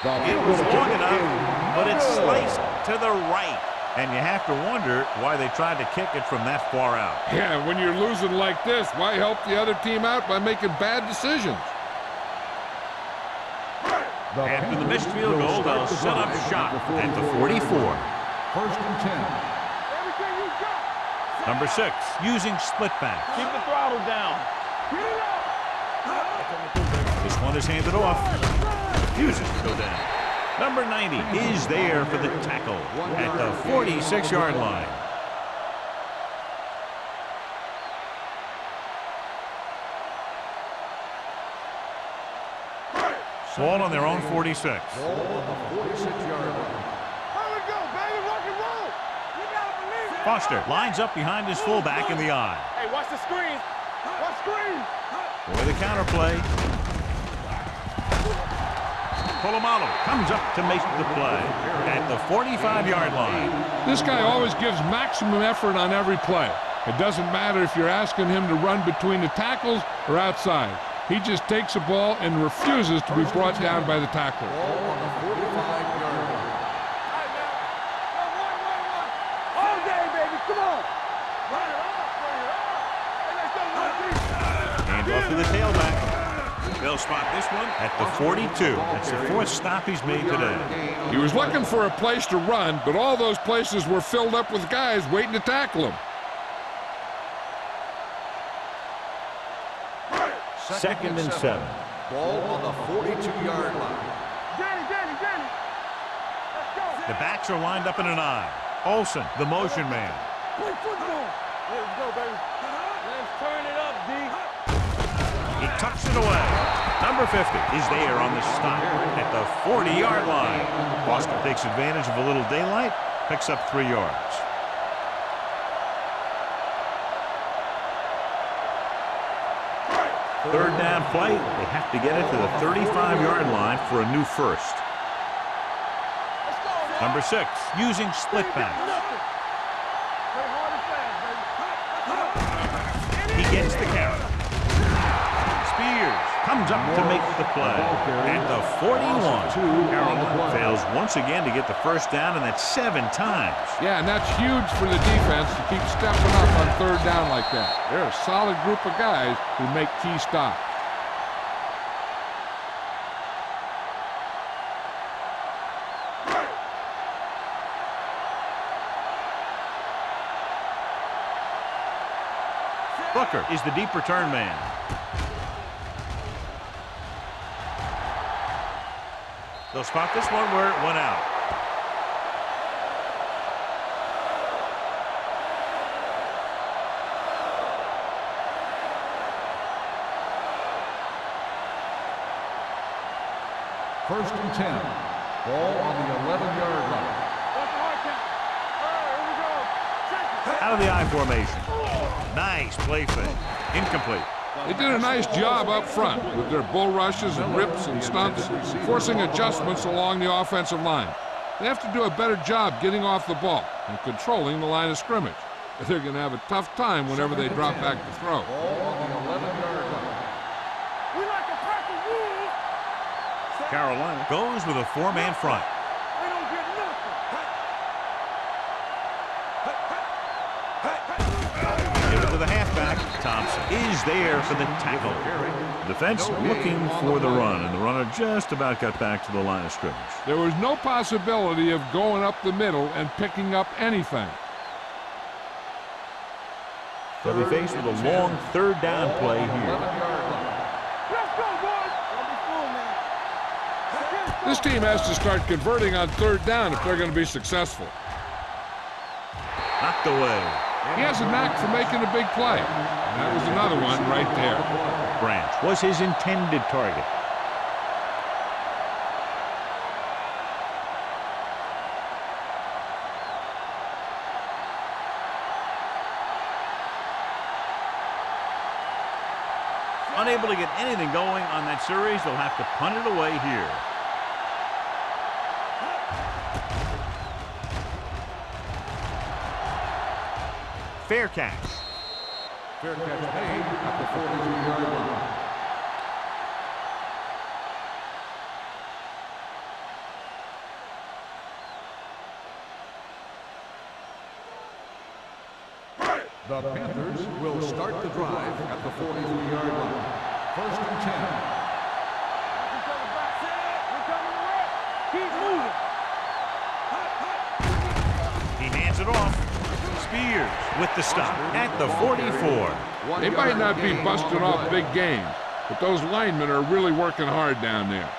It was long enough, but it's sliced to the right. And you have to wonder why they tried to kick it from that far out. Yeah, when you're losing like this, why help the other team out by making bad decisions? After the missed field goal, they'll set up shop at the 44. First and 10. Everything you got. Number 6, using split back. Keep the throttle down. Get it up. This one is handed off. Refuses to go down. Number 90 is there for the tackle at the 46-yard line. Ball on their own 46. Ball on the 46-yard line. Here we go, baby. Rock and roll. You gotta believe it. Foster lines up behind his fullback in the eye. Hey, watch the screen. Watch screen. For the counterplay. Polamalu comes up to make the play at the 45-yard line. This guy always gives maximum effort on every play. It doesn't matter if you're asking him to run between the tackles or outside. He just takes the ball and refuses to be brought down by the tackler. Ball on the 45-yard line. All day, baby. Come on. Run it off. Hey, let's go, Lucky. And off to the tailback. They'll spot this one at the 42. That's the 4th stop he's made today. He was looking for a place to run, but all those places were filled up with guys waiting to tackle him. Second and 7. Ball on the 42-yard line. Danny. Let's go. The backs are lined up in an eye. Olsen, the motion man. Play football. Let's go, baby. Let's turn it up, D. He tucks it away. Number 50 is there on the stop at the 40-yard line. Foster takes advantage of a little daylight, picks up 3 yards. Third down play. They have to get it to the 35-yard line for a new first. Number 6, using split back. Play hard and fast, baby. He gets the carry. Spears comes up to make the play at the 41. Carolina fails once again to get the first down, and that's 7 times. Yeah, and that's huge for the defense to keep stepping up on third down like that. They're a solid group of guys who make key stops. Booker is the deep return man. They'll spot this one where it went out. First and 10. Ball on the 11-yard line. Watch the hard count. Here we go. Check it. Out of the I formation. Nice play fake. Incomplete. They did a nice job up front with their bull rushes and rips and stunts, forcing adjustments along the offensive line. They have to do a better job getting off the ball and controlling the line of scrimmage. They're going to have a tough time whenever they drop back to throw. Ball on the 11-yard line. We like a pack of wolves. Carolina goes with a 4-man front. We don't get nothing. Give it to the halfback. Thompson is there for the tackle. Defense looking for the run, and the runner just about got back to the line of scrimmage. There was no possibility of going up the middle and picking up anything. They'll be faced with a long third down play here. 11-yard line. Let's go, boys. Don't be fooled, man. This This team has to start converting on third down if they're going to be successful. Knocked away. He has a knack for making a big play. And that was another one right there. Branch was his intended target. Unable to get anything going on that series, they'll have to punt it away here. Fair catch. Fair catch made at the 43-yard line. The Panthers will start the drive at the 43-yard line. First and 10. Keep moving. He hands it off. Spears with the stop at the 44. They might not be busting off big games, but those linemen are really working hard down there.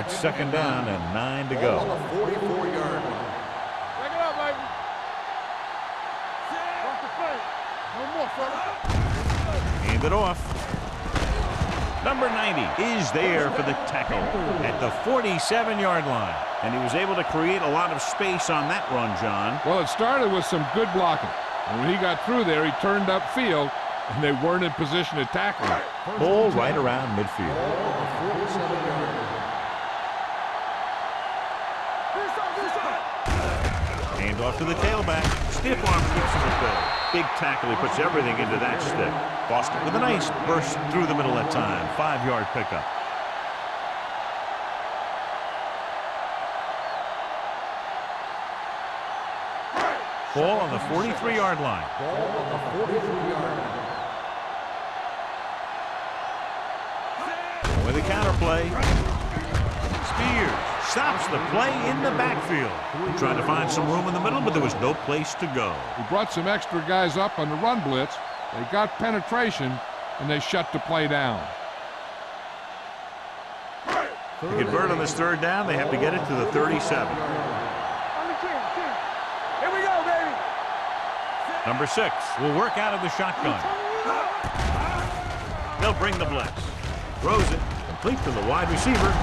It's second down and 9 to go. 44-yard line. Take it up, baby. Off the plate. No more, fella. Hand it off. Number 90 is there for the tackle at the 47-yard line. And he was able to create a lot of space on that run, John. Well, it started with some good blocking. And when he got through there, he turned upfield, and they weren't in position to tackle him. Ball right around midfield. 47-yard line. Hand off to the tailback. Stiff arm keeps him at bay. Big tackle. He puts everything into that stick. Boston with a nice burst through the middle that time. 5-yard pickup. Ball on the 43-yard line. Ball on the 43-yard line. With a counter play. Spears stops the play in the backfield. Trying to find some room in the middle, but there was no place to go. He brought some extra guys up on the run blitz. They got penetration, and they shut the play down. To convert on this third down, they have to get it to the 37. Here we go, baby. Number 6 will work out of the shotgun. They'll bring the blitz. Throws it, complete to the wide receiver.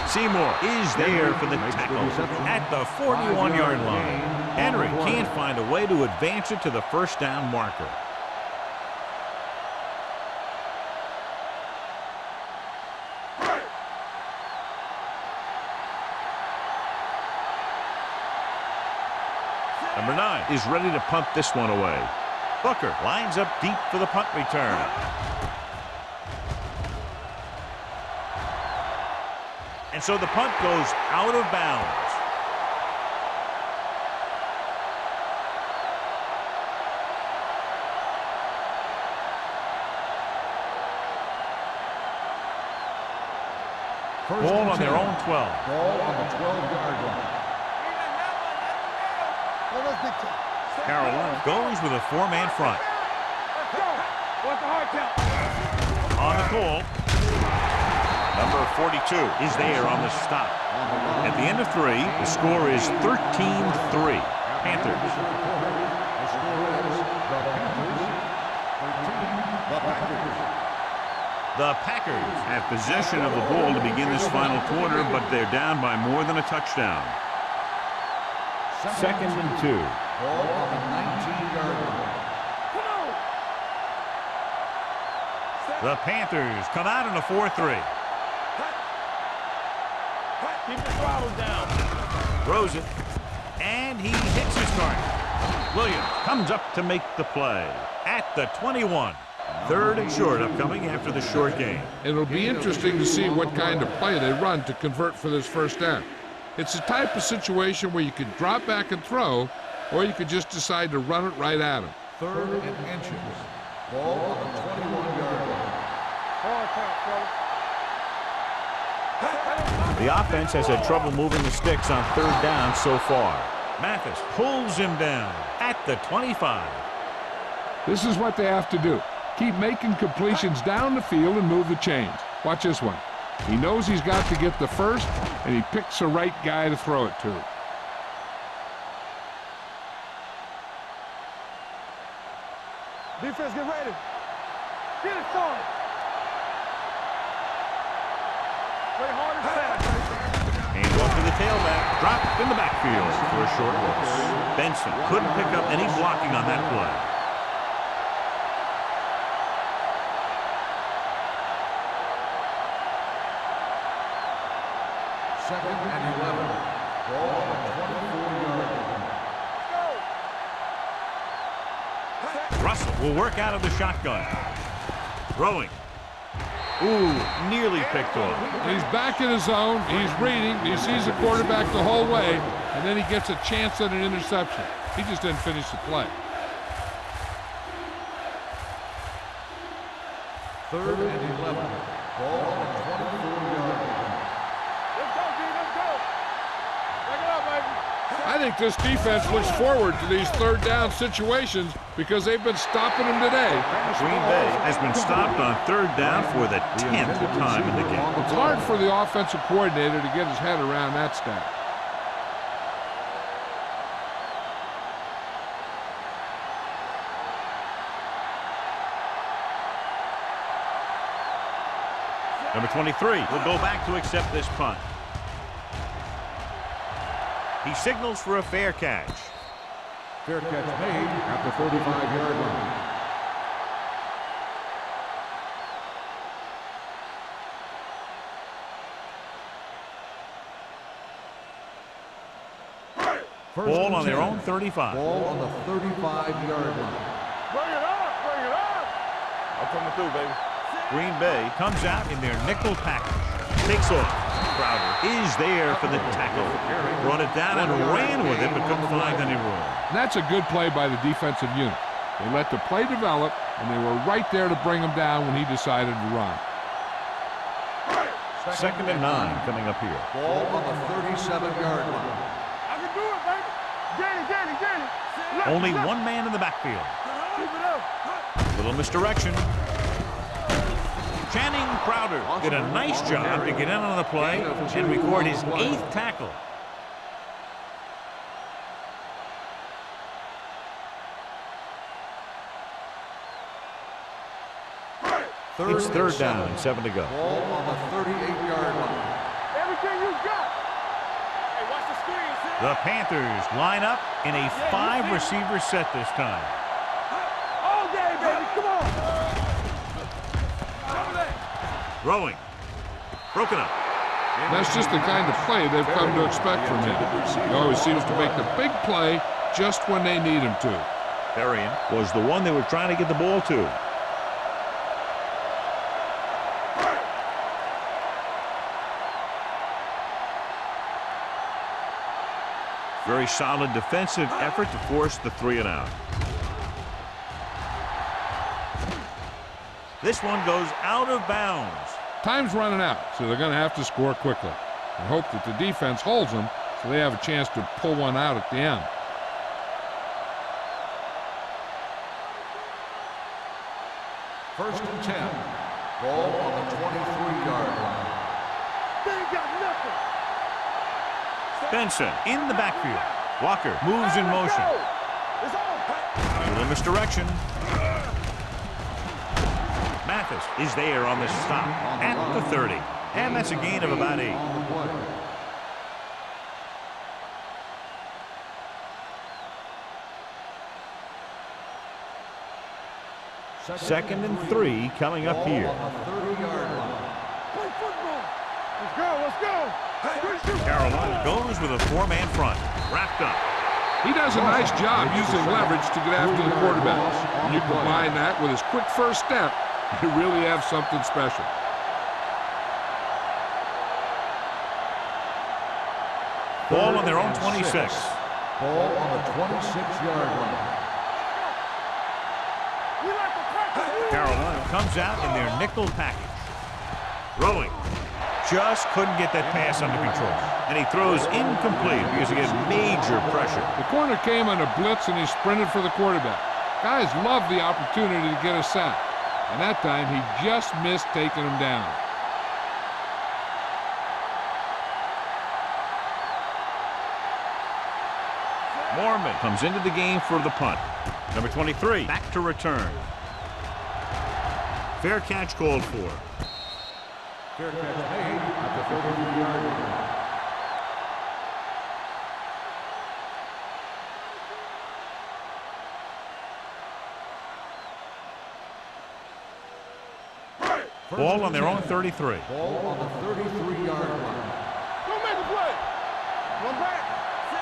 Seymour is there for the tackle at the 41-yard line. Henry can't find a way to advance it to the first down marker. Number 9 is ready to punt this one away. Booker lines up deep for the punt return. And so the punt goes out of bounds. Ball on their own 12. Ball on the 12-yard line. Carolina goes with a 4-man front. Let's go. What's the hard count? On the call. Number 42 is there on the stop. At the end of 3, the score is 13-3. Panthers. The score is the Panthers 13. The Packers. The Packers have possession of the ball to begin this final quarter, but they're down by more than a touchdown. Second and 2. Ball on the 19-yard line. The Panthers come out in a 4-3. Keep the throttles down. Throws it, and he hits his target. Williams comes up to make the play at the 21. Third and short upcoming after the short game. It'll be interesting to see what kind of play they run to convert for this first down. It's a type of situation where you could drop back and throw, or you could just decide to run it right at him. Third and inches. Ball on the 21-yard line. Hard count, fellas. The offense has had trouble moving the sticks on third down so far. Mathis pulls him down at the 25. This is what they have to do. Keep making completions down the field and move the chains. Watch this one. He knows he's got to get the first, and he picks the right guy to throw it to. Defense, get ready. Get it started. Play hard and fast. Hand off to the tailback. Dropped in the backfield for a short loss. Benson couldn't pick up any blocking on that play. Second and 11. Ball on the 24-yard line. Russell will work out of the shotgun. Throwing. Ooh, nearly picked off. He's back in his zone. He's reading. He sees the quarterback the whole way, and then he gets a chance at an interception. He just didn't finish the play. Third and 11. Ball on the 24-yard line. Let's go, D. Let's go. Back it up, baby. I think this defense looks forward to these third down situations because they've been stopping them today. Green Bay has been stopped on third down for the 10th time in the game. It's hard for the offensive coordinator to get his head around that stat. Number 23 will go back to accept this punt. He signals for a fair catch. Fair catch made at the 35-yard line. Ball on their own 35. Ball on the 35-yard line. Bring it up. Bring it up. I'm coming through, baby. Green Bay comes out in their nickel package. Takes off. Crowder is there for the tackle. Brought it down and ran with it, but couldn't find any room. That's a good play by the defensive unit. They let the play develop, and they were right there to bring him down when he decided to run. Second and 9 coming up here. Ball on the 37-yard line. I can do it, baby. Get it. Only one man in the backfield. Keep it up. Little misdirection. Channing Crowder did a nice job to get in on the play and record his 8th tackle. It's third down, 7 to go. Ball on the 38-yard line. Everything you got. Hey, watch the screen. The Panthers line up in a 5-receiver set this time. All day, baby. Come on. Throwing. Broken up. That's just the kind of play they've come to expect from him. He always seems to make the big play just when they need him to. Arian was the one they were trying to get the ball to. Very solid defensive effort to force the 3 and out. This one goes out of bounds. Time's running out, so they're going to have to score quickly. And hope that the defense holds them so they have a chance to pull one out at the end. First and 10. Ball on the 23-yard line. They ain't got nothing. Benson in the backfield. Walker moves in motion. It's on. A little misdirection. Mathis is there on the stop at the 30. And that's a gain of about 8. On the play. Second and 3 coming up here. On the 30-yard line. Play football. Let's go. Carolina goes with a 4-man front. Wrapped up. He does a nice job using leverage to get after the quarterback. When you combine that with his quick first step, you really have something special. Ball on their own 26. Ball on the 26-yard line. Carolina comes out in their nickel package. Throwing. Just couldn't get that pass under control. And he throws incomplete because he gets major pressure. The corner came on a blitz and he sprinted for the quarterback. Guys love the opportunity to get a sack. And that time he just missed taking him down. Mormon comes into the game for the punt. Number 23 back to return. Fair catch called for. Fair catch made at the 33-yard line. Ball on their own 33. Ball on the 33-yard line. Don't make a play. Run back.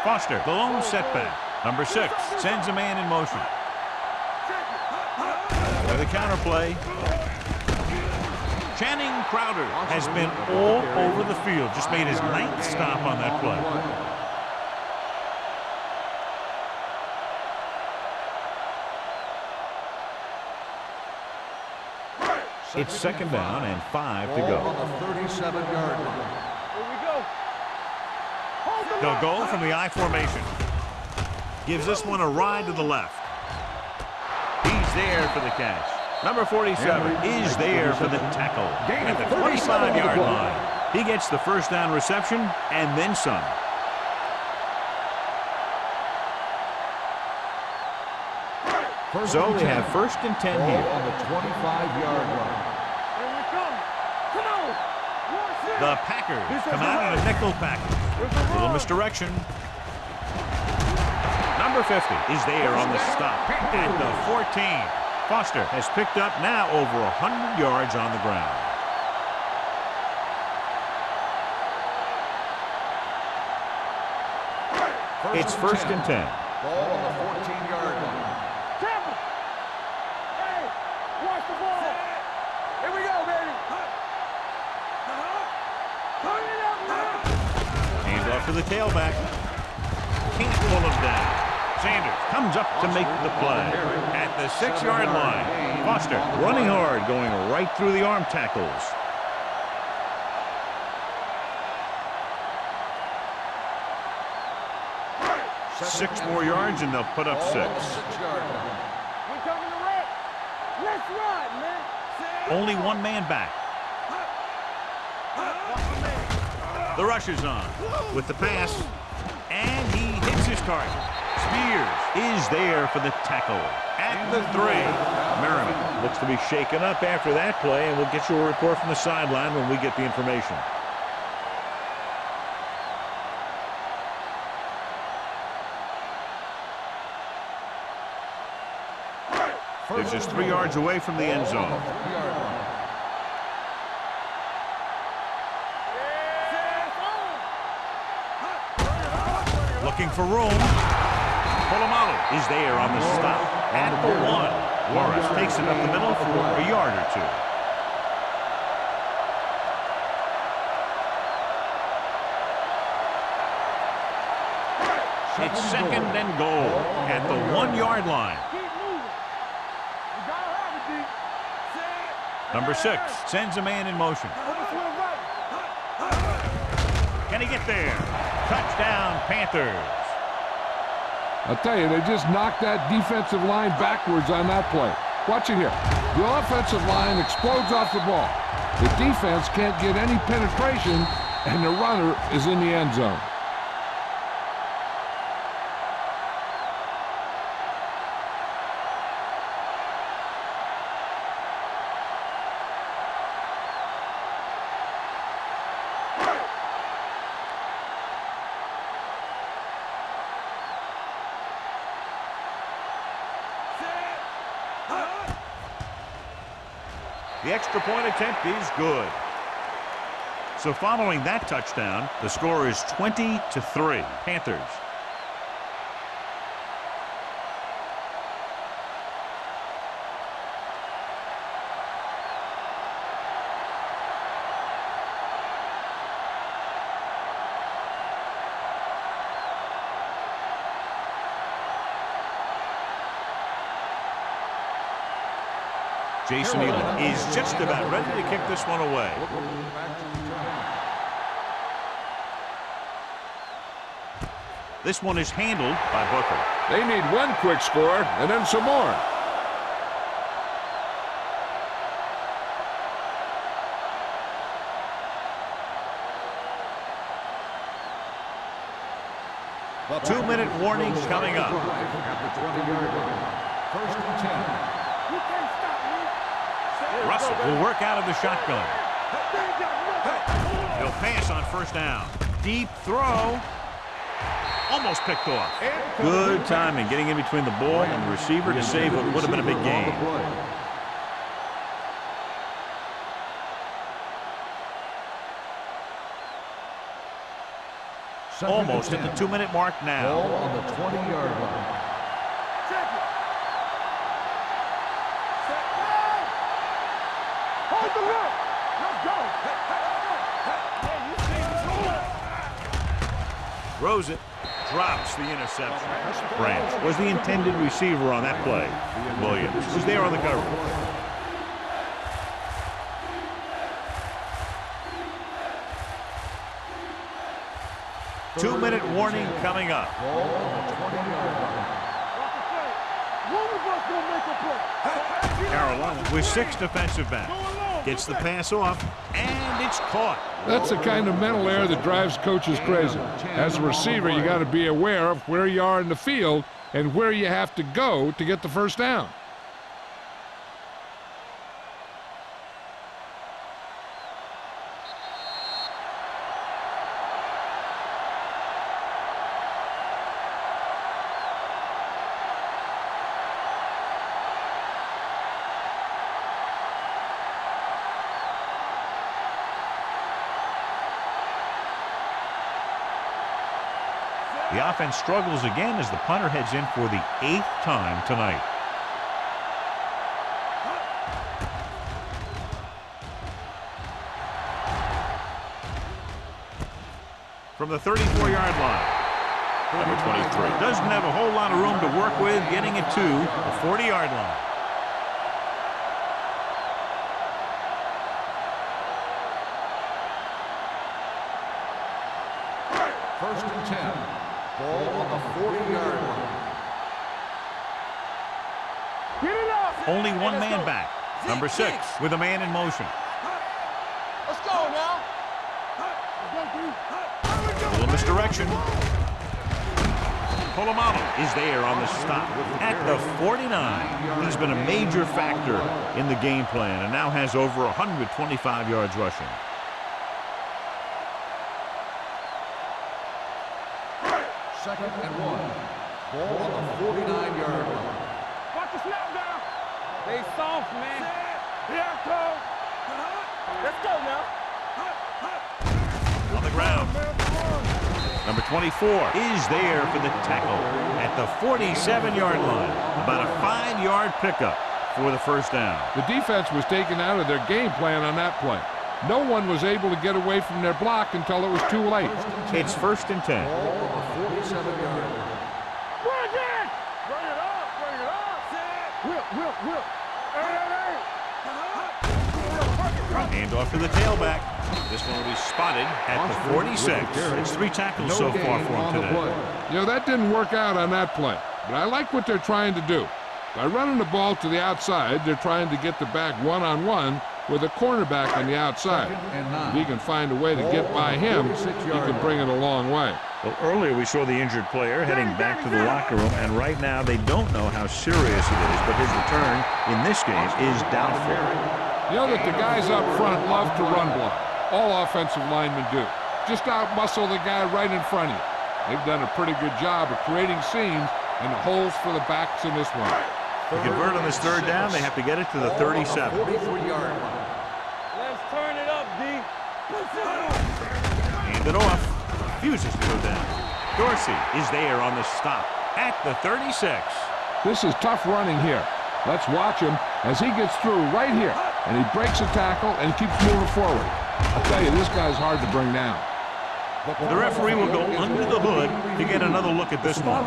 Foster, the lone setback. Number 6 sends a man in motion. With a counterplay. Channing Crowder has been all over the field. Just made his 9th stop on that play. It's second down and 5 to Ball go. on the 37-yard line. Here we go. Hold the They'll line. go from the I formation. Gives this one a ride to the left. He's there for the catch. Number 47 is there for the tackle at the 25-yard line. He gets the first down reception and then some. So they have first and 10 Ball here. on the 25-yard line. Here we come. Come on. One, six. The Packers come out in a nickel package. Little misdirection. Number 50 is there on the stop at the 14. Foster has picked up now over 100 yards on the ground. It's first and 10. Ball on the 14-yard line. Tampa. Hey, watch the ball. Here we go, baby. Turn it up, man. Hand off to the tailback. Can't pull him down. Sanders comes up to make the play at the 6-yard line. Foster running hard, going right through the arm tackles. Six more yards and they'll put up 6. We coming to wreck. Let's ride, man. Only one man back. The rush is on with the pass, and he hits his target. Spears is there for the tackle at the 3. Merriman looks to be shaken up after that play, and we'll get you a report from the sideline when we get the information. They're just 3 yards away from the end zone. Looking for room. Polamalu is there on the stop at the 1. Morris takes it up the middle for a yard or 2. It's second and goal at the 1-yard line. Keep moving. You gotta have it, D. Number 6 sends a man in motion. Swing right. Can he get there? Touchdown, Panthers. I'll tell you, they just knocked that defensive line backwards on that play. Watch it here. The offensive line explodes off the ball. The defense can't get any penetration, and the runner is in the end zone. The extra point attempt is good. So following that touchdown, the score is 20-3. Panthers. Jason Elam is just about ready to kick this one away. This one is handled by Booker. They need one quick score and then some more. 2-minute warning coming up. At the 20-yard line. First and 10. You can't stop me. Russell will work out of the shotgun. He'll pass on first down. Deep throw. Almost picked off. Good timing, getting in between the ball and the receiver to save what would have been a big gain. Almost at the 2-minute mark now. Ball on the 20-yard line. Check it. Hold the look. Let's go. Yeah, you see me. Throws it. Drops the interception. Branch was the intended receiver on that play. Williams was there on the coverage. Two-minute warning coming up. Ball on the 20-yard line. One of us gonna make a play. Carolina with 6 defensive backs. Gets the pass off, and it's caught. That's the kind of mental error that drives coaches crazy. As a receiver, you got to be aware of where you are in the field and where you have to go to get the first down. The offense struggles again as the punter heads in for the 8th time tonight. From the 34-yard line, number 23 doesn't have a whole lot of room to work with, getting it to the 40-yard line. First and 10. Ball on the 40-yard line. Get it up. Only one man back. Number 6 with a man in motion. Let's go now. A little misdirection. Polamalu is there on the stop at the 49. He's been a major factor in the game plan and now has over 125 yards rushing. Second and 1. Ball on the 49-yard line. Watch the snap down. They soft, man. Yeah, Cole. Let's go now. On the ground. Number 24 is there for the tackle at the 47-yard line. About a 5-yard pickup for the first down. The defense was taken out of their game plan on that play. No one was able to get away from their block until it was too late. It's first and 10. Ball on the 47-yard line. Bring it! Bring it up! Bring it up! Whip! Hey! Hand off to the tailback. This one will be spotted at the 46. It's 3 tackles so far for him today. You know, that didn't work out on that play, but I like what they're trying to do. By running the ball to the outside, they're trying to get the back one-on-one with a cornerback on the outside. If he can find a way to get by him, he can bring it a long way. Well, earlier we saw the injured player heading back to the locker room, and right now they don't know how serious it is, but his return in this game is doubtful. You know that the guys up front love to run block. All offensive linemen do. Just out-muscle the guy right in front of you. They've done a pretty good job of creating seams and holes for the backs in this one. To convert on this third down, they have to get it to the 37. 43-yard line. Let's turn it up, D. Hand it off. Refuses to go down. Dorsey is there on the stop at the 36. This is tough running here. Let's watch him as he gets through right here. And he breaks a tackle and keeps moving forward. I'll tell you, this guy's hard to bring down. The referee will go under the hood to get another look at this one.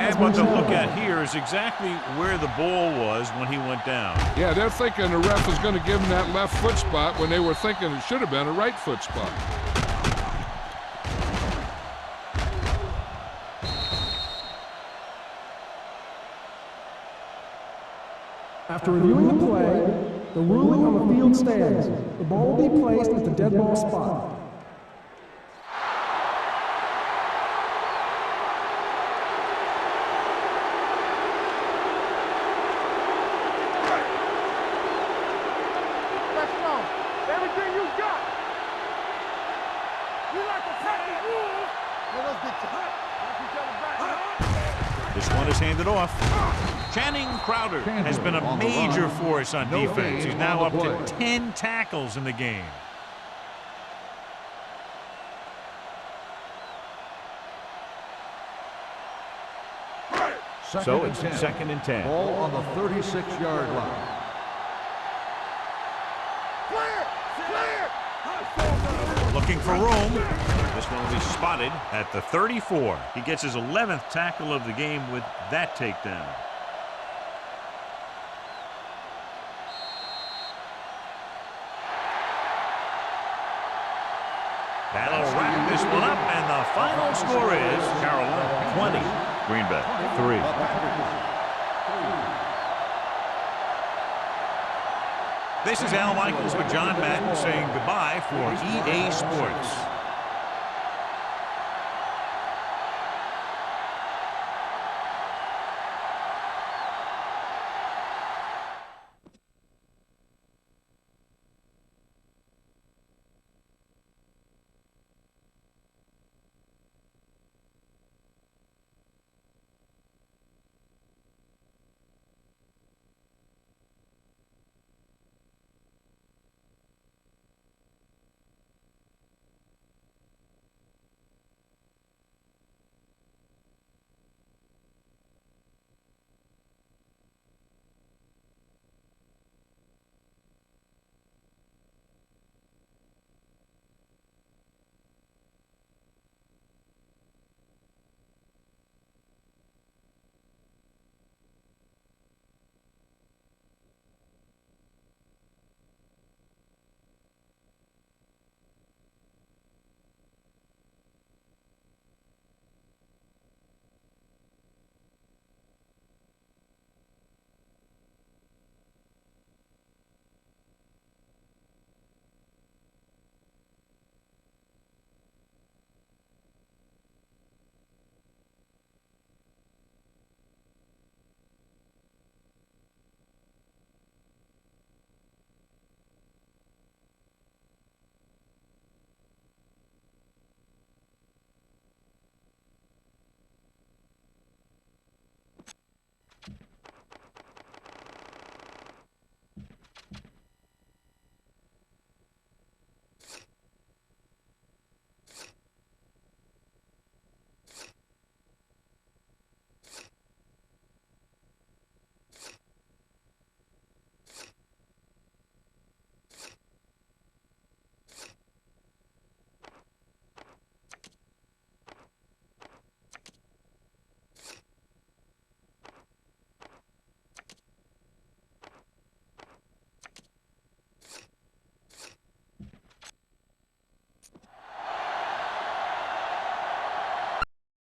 And what they'll look at here is exactly where the ball was when he went down. Yeah, they're thinking the ref is going to give him that left foot spot when they were thinking it should have been a right foot spot. After reviewing the play, the ruling on the field stands. The ball will be placed at the dead ball spot. This one is handed off. Channing Crowder has been a major force on defense. He's now up to 10 tackles in the game. So it's 2nd and 10. Ball on the 36-yard line. Looking for room. This one will be spotted at the 34. He gets his 11th tackle of the game with that takedown. That'll wrap this one up, and the final score is Carolina 20, Green Bay 3. This is Al Michaels with John Madden saying goodbye for EA Sports.